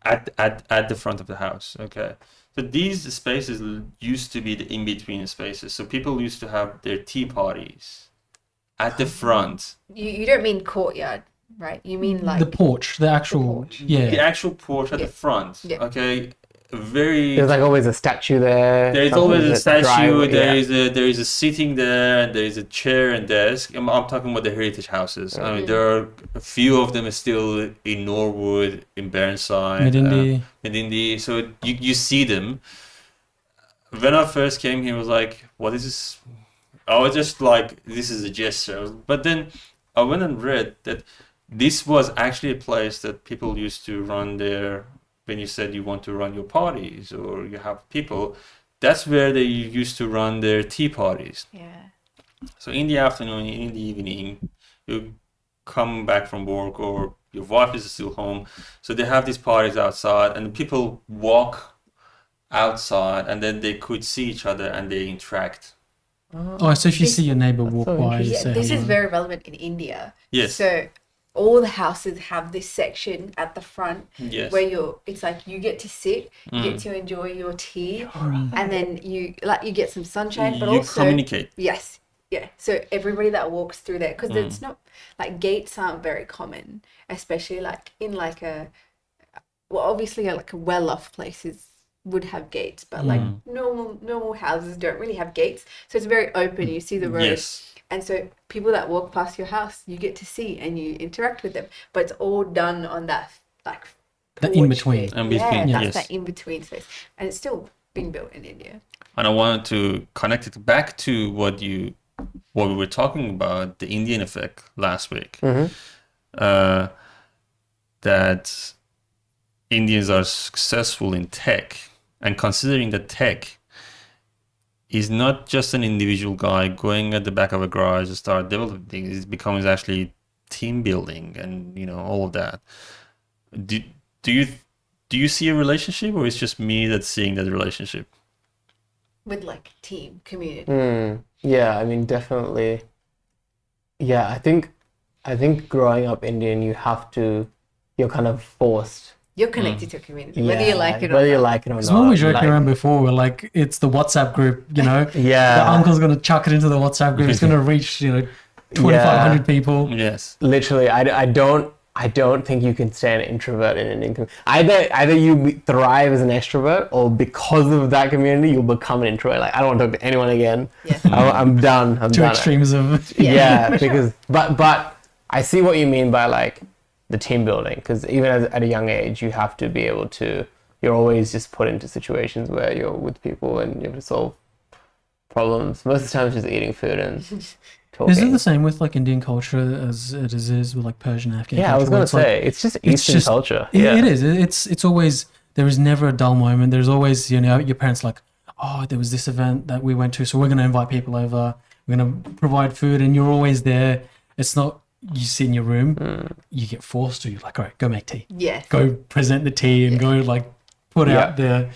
At the front of the house. Okay. So these spaces used to be the in-between spaces. So people used to have their tea parties at the front. You don't mean courtyard, right? You mean like the porch, the actual, porch. yeah. The actual porch at Yeah. the front. Yeah. Okay. There's like always a statue there. There's something always a that's statue. dry- There is a sitting there, and there is a chair and desk. I'm talking about the heritage houses. I mean, there are a few of them still in Norwood, in Burnside, Medindi. So you see them. When I first came here, I was like, "What is this?" I was just like, "This is a gesture." But then I went and read that this was actually a place that people used to run their. When you said you want to run your parties or you have people, that's where they used to run their tea parties. Yeah. So in the afternoon, in the evening, you come back from work or your wife is still home. So they have these parties outside and people walk outside and then they could see each other and they interact. Oh, so if you see your neighbor walk so by, you Yeah, say this is hello. very relevant in India. Yes. So all the houses have this section at the front Yes. where it's like you get to sit, you get to enjoy your tea, and then you get some sunshine, but you also communicate. Yes, yeah. So everybody that walks through there, because it's not like gates aren't very common, especially like in like obviously like a well-off places would have gates, but like normal houses don't really have gates, so it's very open. You see the road. Yes. And so people that walk past your house, you get to see and you interact with them. But it's all done on that like That porch in-between. bit. In-between, Yeah, that's yes. that in-between space. And it's still being built in India. And I wanted to connect it back to what we were talking about, the Indian effect last week. That Indians are successful in tech, and considering that tech is not just an individual guy going at the back of a garage and start developing things, it becomes actually team building and all of that. Do you see a relationship, or it's just me that's seeing that relationship? With like team, community. Yeah, I mean, definitely. Yeah, I think growing up Indian, you're kind of forced. You're connected to a community, whether you like it or whether you not. like it or Because not. when we joking like- around before, we're like, it's the WhatsApp group, The Yeah, uncle's going to chuck it into the WhatsApp group. It's going to reach, 2,500 people. Yes. literally, I I don't think you can stay an introvert in an income. Either you thrive as an extrovert, or because of that community, you'll become an introvert. Like, I don't want to talk to anyone again. Yes. I'm done. I'm Two done. extremes of Yeah, because but I see what you mean by like the team building, because even at a young age, you have to be able to. You're always just put into situations where you're with people and you have to solve problems. Most of the time, it's just eating food and talking. Is it the same with like Indian culture as it is with like Persian, Afghan culture? Yeah, I was where gonna it's like- say it's just Eastern culture. It is. It's always, there is never a dull moment. There's always, you know, your parents like, oh, there was this event that we went to, so we're going to invite people over. We're going to provide food, and you're always there. It's not you sit in your room, you get forced to. You're like, all right, go make tea. Yes. Go present the tea and go like put out the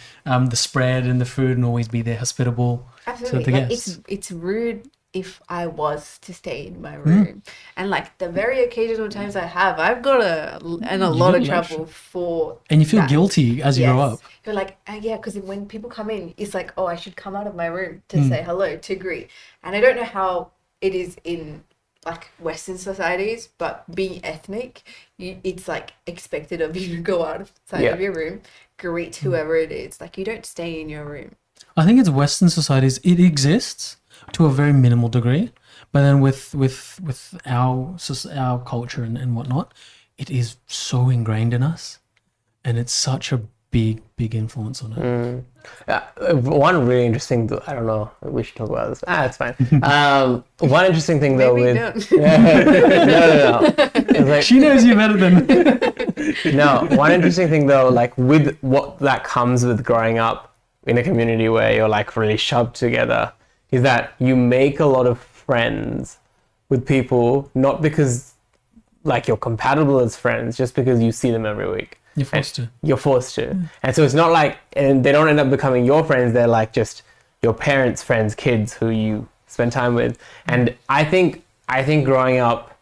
spread and the food, and always be there, hospitable. Absolutely. to Like, guests. it's rude if I was to stay in my room. And like the very occasional times I have, I've got a lot of got trouble for And you feel that. guilty as you grow Yes. up. You're like, yeah, because when people come in, it's like, oh, I should come out of my room to say hello, to greet. And I don't know how it is in like Western societies, but being ethnic, it's like expected of you to go outside of your room, greet whoever it is. Like, you don't stay in your room. I think it's Western societies. It exists to a very minimal degree, but then with our culture and whatnot, it is so ingrained in us, and it's such a big influence on it. One really interesting, I don't know, we should talk about this. It's fine. One interesting thing though Maybe with don't. no. It's like, She knows you better than no, one interesting thing though, like with what that comes with growing up in a community where you're like really shoved together, is that you make a lot of friends with people, not because like you're compatible as friends, just because you see them every week. you're forced to. You're forced to. And so it's not like, and they don't end up becoming your friends, they're like just your parents' friends, kids who you spend time with. And I think growing up,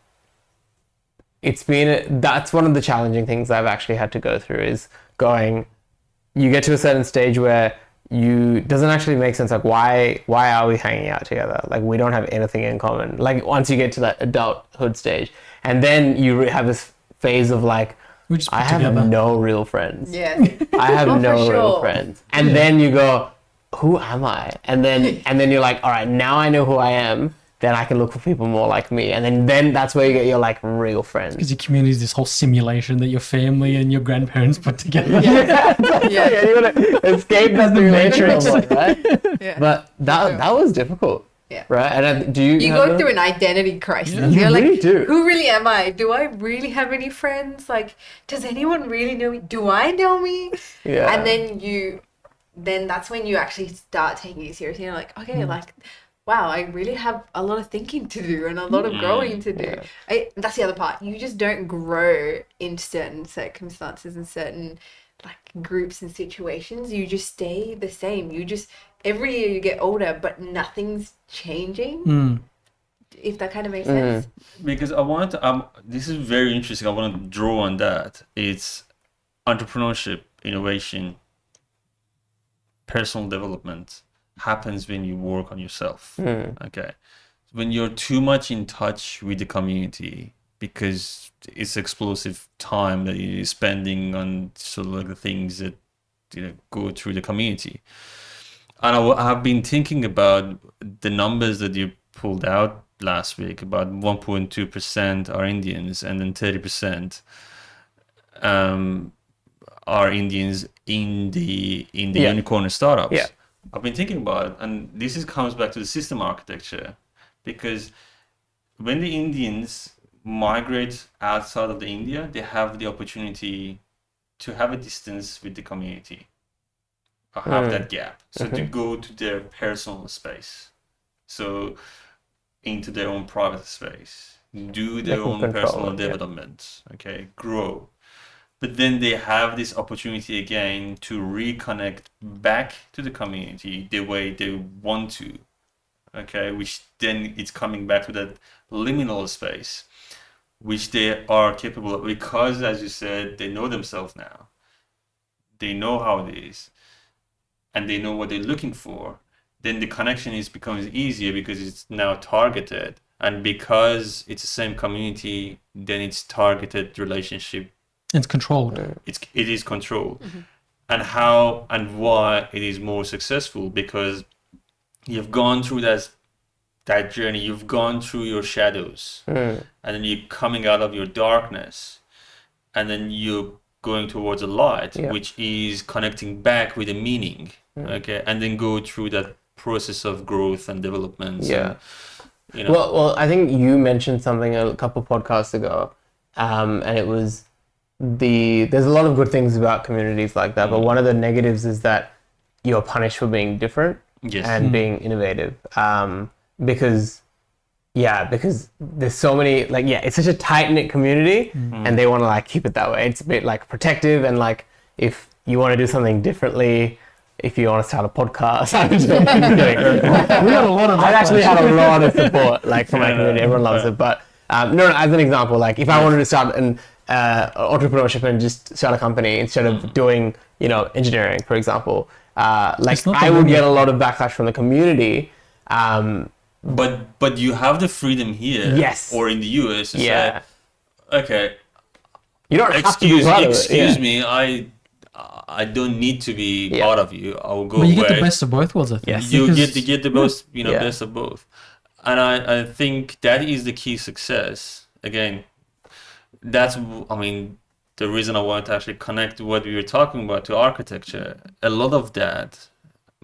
that's one of the challenging things I've actually had to go through, is you get to a certain stage where doesn't actually make sense. Like, why are we hanging out together? Like, we don't have anything in common. Like, once you get to that adulthood stage, and then you have this phase of like, We just put I have together. no real friends. Yeah. I have Oh, for no real sure. friends. And then you go, who am I? And then you're like, all right, now I know who I am. Then I can look for people more like me. And then that's where you get your like real friends. Because your community is this whole simulation that your family and your grandparents put together. Yeah. Yeah, you want to escape that the matrix, Matrix. right? Yeah. But that was difficult. Yeah. Right? And do you You have go a- through an identity crisis. Yeah. You're You like, really do. who really am I? Do I really have any friends? Like, does anyone really know me? Do I know me? Yeah. And then that's when you actually start taking it seriously. You're like, okay, like, wow, I really have a lot of thinking to do and a lot of growing to do. That's the other part. You just don't grow in certain circumstances and certain like groups and situations. You just stay the same. Every year you get older, but nothing's changing. If that kind of makes sense. Because I want to, this is very interesting. I want to draw on that. It's entrepreneurship, innovation, personal development happens when you work on yourself. Okay. When you're too much in touch with the community, because it's explosive time that you're spending on sort of like the things that go through the community. And I have been thinking about the numbers that you pulled out last week. About 1.2% are Indians, and then 30% are Indians in the unicorn startups. Yeah. I've been thinking about it, and this comes back to the system architecture, because when the Indians migrate outside of India, they have the opportunity to have a distance with the community, or have that gap, so to go to their personal space, so into their own private space, do their own control personal it, yeah. development, okay, grow. But then they have this opportunity again to reconnect back to the community the way they want to, okay, which then it's coming back to that liminal space, which they are capable of, because, as you said, they know themselves now. They know how it is, and they know what they're looking for. Then the connection becomes easier because it's now targeted, And because it's the same community, then it's targeted relationship. It's controlled. It is controlled. And how and why it is more successful, because you've gone through that journey, you've gone through your shadows, and then you're coming out of your darkness, and then you're going towards a light, which is connecting back with a meaning, okay, and then go through that process of growth and development. Yeah. And, Well, I think you mentioned something a couple podcasts ago, and it was there's a lot of good things about communities like that, but one of the negatives is that you're punished for being different and being innovative, because there's so many, like, it's such a tight-knit community, and they want to like keep it that way. It's a bit like protective, and like if you want to do something differently, if you want to start a podcast, I'm kidding. We had a lot of I've actually had a lot of support, like, from my community. Everyone loves it. But no, as an example, like if I wanted to start an entrepreneurship and just start a company instead of doing, engineering, for example, like I would get a lot of backlash from the community. But you have the freedom here, Yes. or in the US, to say, okay, you don't have to be part of it. excuse me, I don't need to be part of you. I will go But you away. get the best of both worlds, I think. Yes. You Because- get the most, best of both. And I think that is the key success. Again, the reason I want to actually connect what we were talking about to architecture. A lot of that,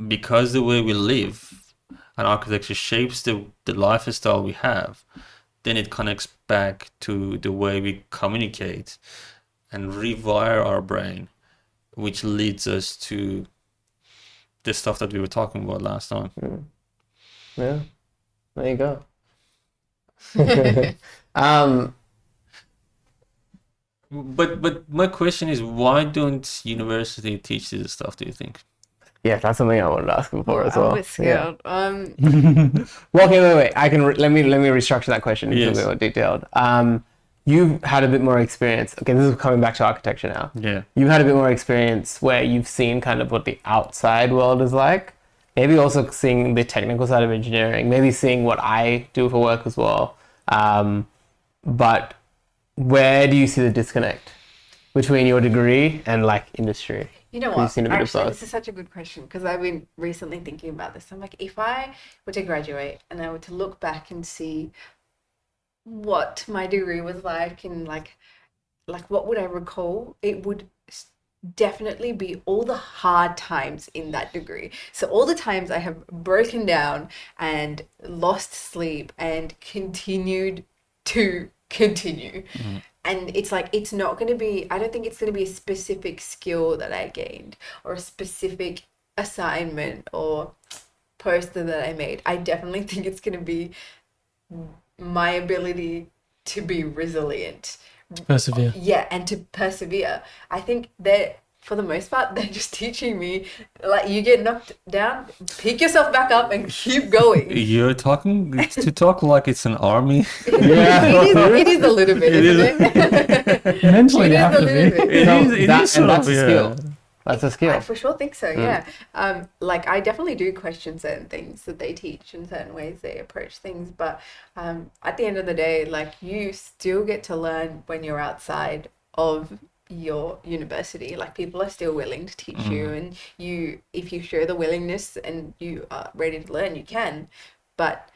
because the way we live and architecture shapes the lifestyle we have, then it connects back to the way we communicate and rewire our brain, which leads us to the stuff that we were talking about last time. Yeah, there you go. But my question is, why don't university teach this stuff, do you think? Yeah, that's something I wanted to ask before as well. I'm a bit scared. Well, okay, wait. I can let me restructure that question into a bit more detailed. You've had a bit more experience. Okay, this is coming back to architecture now. Yeah. You've had a bit more experience where you've seen kind of what the outside world is like. Maybe also seeing the technical side of engineering. Maybe seeing what I do for work as well. But where do you see the disconnect between your degree and like industry? You know You've what? seen a bit of Actually, both. this is such a good question because I've been recently thinking about this. I'm like, if I were to graduate and I were to look back and see what my degree was like and like what would I recall, it would definitely be all the hard times in that degree. So all the times I have broken down and lost sleep and continued to continue. And it's like, it's not going to be, I don't think it's going to be a specific skill that I gained or a specific assignment or poster that I made. I definitely think it's going to be my ability to be resilient. To persevere. Yeah, and to persevere. I think that for the most part, they're just teaching me, like, you get knocked down, pick yourself back up and keep going. You're talking to talk like it's an army. It is a little bit, isn't it? Mentally, It they is have a to little be. bit. That's a skill. That's a skill. I for sure think so, yeah. Like, I definitely do question certain things that they teach and certain ways they approach things, but at the end of the day, like, you still get to learn when you're outside of your university. Like, people are still willing to teach you, and you, if you show the willingness and you are ready to learn, you can. But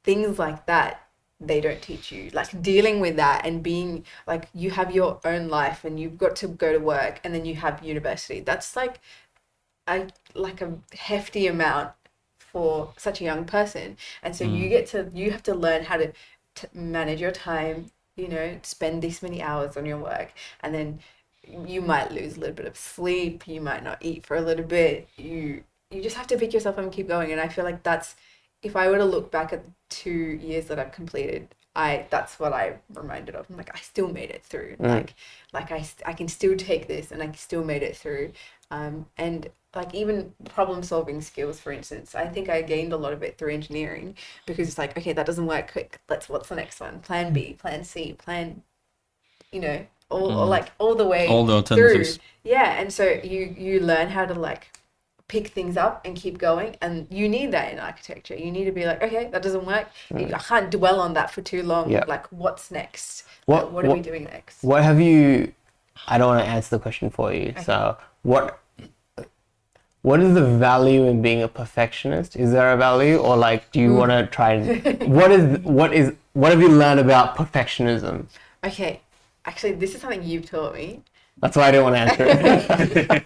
things like that, they don't teach you, like dealing with that and being like, you have your own life and you've got to go to work and then you have university. That's like a hefty amount for such a young person. And so you have to learn how to manage your time, spend this many hours on your work, and then you might lose a little bit of sleep, you might not eat for a little bit, you just have to pick yourself up and keep going. And I feel like that's, if I were to look back at the 2 years that I've completed, that's what I reminded of. I'm like, I still made it through. Like I can still take this and I still made it through. And like, even problem solving skills, for instance, I think I gained a lot of it through engineering, because it's like, okay, that doesn't work, quick, what's the next one? Plan B, plan C, plan, all the way All the alternatives. through. Yeah. And so you learn how to like pick things up and keep going. And you need that in architecture. You need to be like, okay, that doesn't work. I can't dwell on that for too long. Yeah. Like, what's next? What What are we doing next? What have you? I don't want to answer the question for you. Okay. So what is the value in being a perfectionist? Is there a value, or like, do you want to try and what have you learned about perfectionism? Okay, actually, this is something you've taught me. That's why I didn't want to answer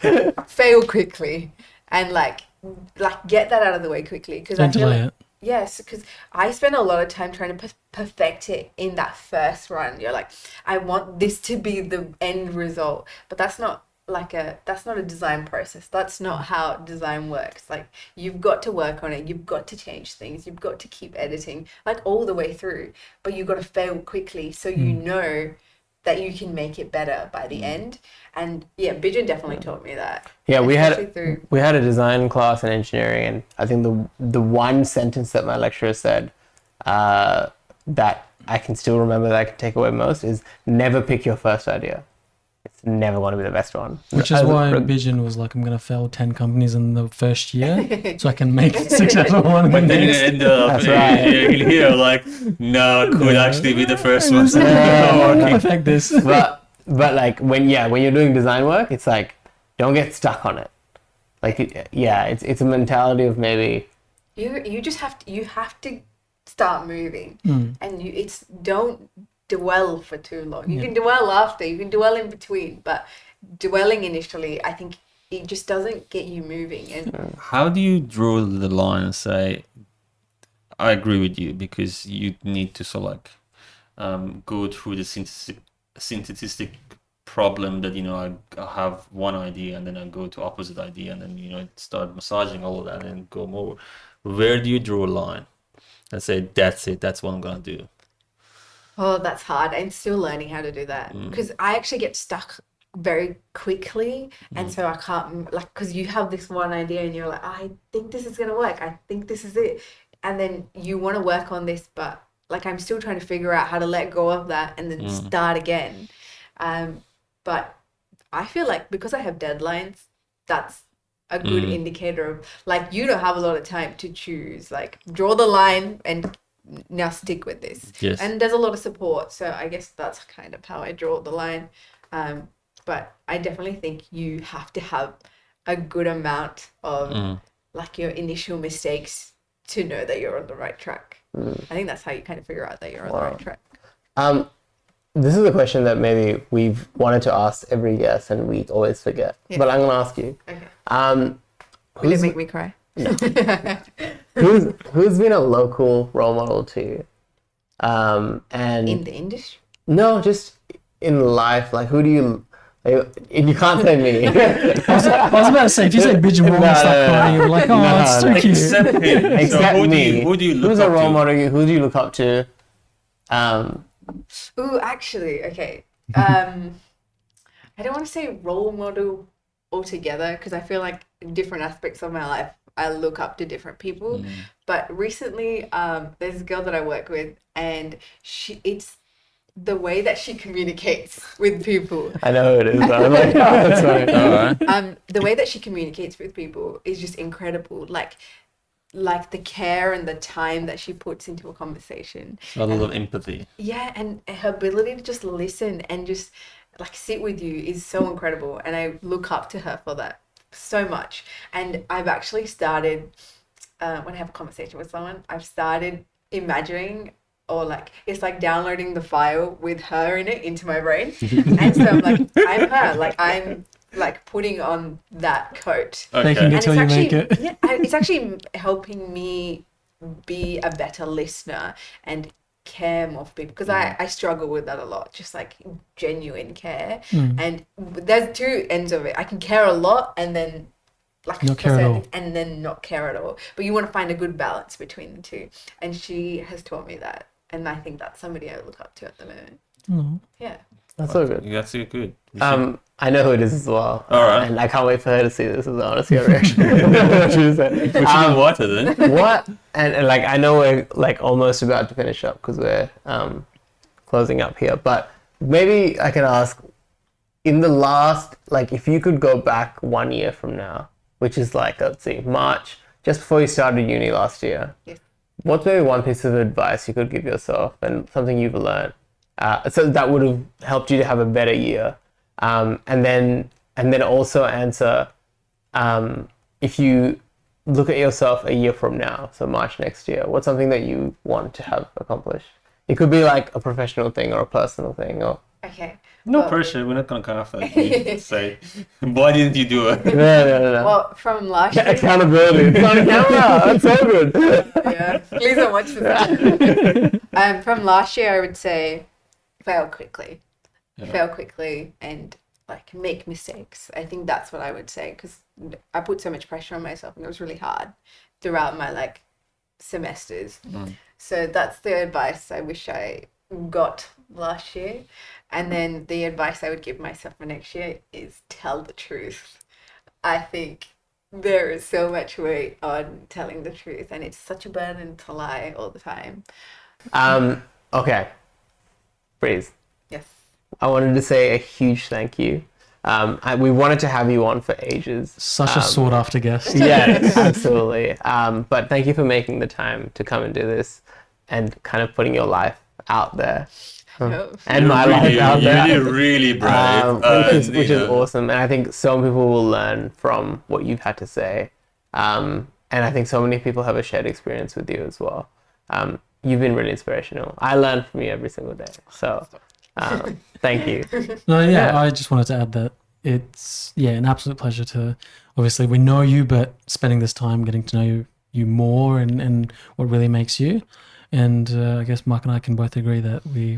it. Fail quickly and like get that out of the way quickly, because I Don't feel delay like, it. yes, because I spend a lot of time trying to perfect it in that first run. You're like, I want this to be the end result, but that's not a design process. That's not how design works. Like, you've got to work on it, you've got to change things, you've got to keep editing, like, all the way through, but you've got to fail quickly so you know that you can make it better by the end. And yeah, Bijin definitely taught me that. Yeah, we Especially had a design class in engineering, and I think the one sentence that my lecturer said that I can still remember, that I can take away most, is never pick your first idea. It's never going to be the best one. Which is why Bijin was like, I'm going to fail 10 companies in the first year so I can make a successful one in the But then you next. end up That's right. you'll hear like, no, it could actually be the first one. Perfect this. but like when you're doing design work, it's like, don't get stuck on it. Like, it's a mentality of maybe you just have to start moving, and don't dwell for too long. You can dwell after, you can dwell in between, but dwelling initially, I think it just doesn't get you moving. And How do you draw the line and say, I agree with you, because you need to sort of like go through the synthetic problem that, I have one idea and then I go to opposite idea and then, start massaging all of that and go more. Where do you draw a line and say, that's it, that's what I'm going to do? oh, that's hard. I'm still learning how to do that, because I actually get stuck very quickly, and so I can't, because you have this one idea and you're like, I think this is going to work, I think this is it, and then you want to work on this, but like, I'm still trying to figure out how to let go of that and then start again. But I feel like because I have deadlines, that's a good indicator of, like, you don't have a lot of time to choose, like, draw the line and now stick with this. Yes. And there's a lot of support, so I guess that's kind of how I draw the line. But I definitely think you have to have a good amount of like your initial mistakes to know that you're on the right track. I think that's how you kind of figure out that you're on the right track. This is a question that maybe we've wanted to ask every guest and we always forget, but I'm going to ask you. Okay. Will it make me cry? Who's been a local role model to you? And In the industry? no, just in life. Like, who do you? You can't say me. I was about to say, if you say Bijin Wong and start crying, you're like, oh, it's so cute. Except him. Except so me. Who do you look Who's up a role to? model? Who do you look up to? Ooh, actually, okay. I don't want to say role model altogether, because I feel like in different aspects of my life, I look up to different people. But recently, there's a girl that I work with, and it's the way that she communicates with people. I know who it is. I'm like, oh, that's right. All right. The way that she communicates with people is just incredible. Like the care and the time that she puts into a conversation. A lot of empathy. Yeah, and her ability to just listen and just like sit with you is so incredible, and I look up to her for that so much. And I've actually started when I have a conversation with someone, I've started imagining, or like, it's like downloading the file with her in it into my brain. And so I'm like, I'm her, like, I'm like putting on that coat. Taking And it till you make it. yeah, it's actually helping me be a better listener and care more for people, because I struggle with that a lot, just like genuine care. And there's two ends of it. I can care a lot and then like Not care at all. and then not care at all, but you want to find a good balance between the two, and she has taught me that, and I think that's somebody I look up to at the moment. Yeah. That's so good. That's so good. I know who it is as well. All right. And I can't wait for her to see this as well. I want to see her reaction. She said, We should do water then. what? And like, I know we're like almost about to finish up because we're closing up here, but maybe I can ask, in the last, like, if you could go back 1 year from now which is like, let's see, March, just before you started uni last year. Yes. What's maybe one piece of advice you could give yourself and something you've learned, so that would have helped you to have a better year? And then also answer, if you look at yourself a year from now, so March next year, what's something that you want to have accomplished? It could be like a professional thing or a personal thing, or Okay. No pressure. We're not gonna kind of like say, why didn't you do it? no. Well, from last year. Accountability. It's on camera. That's so good. Yeah. Please don't watch this. From last year, I would say fail quickly. Fail quickly and like make mistakes. I think that's what I would say, because I put so much pressure on myself and it was really hard throughout my like semesters. So that's the advice I wish I got last year. And then the advice I would give myself for next year is tell the truth. I think there is so much weight on telling the truth, and it's such a burden to lie all the time. Okay. Breeze, Yes. I wanted to say a huge thank you. We wanted to have you on for ages. Such a sought after guest. Yeah, absolutely. But thank you for making the time to come and do this and kind of putting your life out there. No. And my life out there. You're really brave. Which is awesome. And I think some people will learn from what you've had to say. And I think so many people have a shared experience with you as well. You've been really inspirational. I learn from you every single day. So thank you. No, yeah, I just wanted to add that it's an absolute pleasure to, obviously we know you, but spending this time getting to know you more and what really makes you. And I guess Mark and I can both agree that we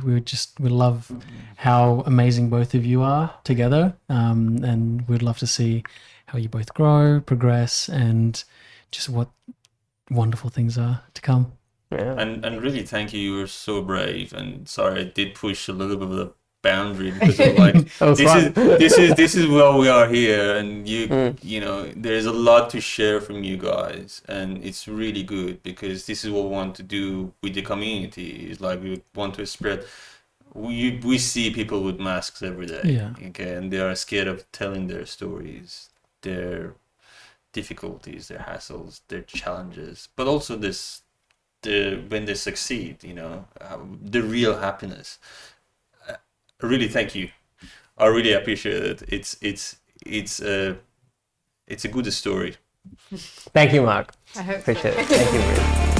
love how amazing both of you are together, and we'd love to see how you both grow, progress, and just what wonderful things are to come. Yeah. And really thank you. You were so brave. And sorry, I did push a little bit of the boundary because of like this is where we are here, and you know there's a lot to share from you guys, and it's really good because this is what we want to do with the community. It's like we want to spread. We see people with masks every day, okay, and they are scared of telling their stories, their difficulties, their hassles, their challenges, but also when they succeed, you know, the real happiness. Really, thank you. I really appreciate it. It's a good story. Thank you, Mark. I hope Appreciate so. it. Thank you, Breeze.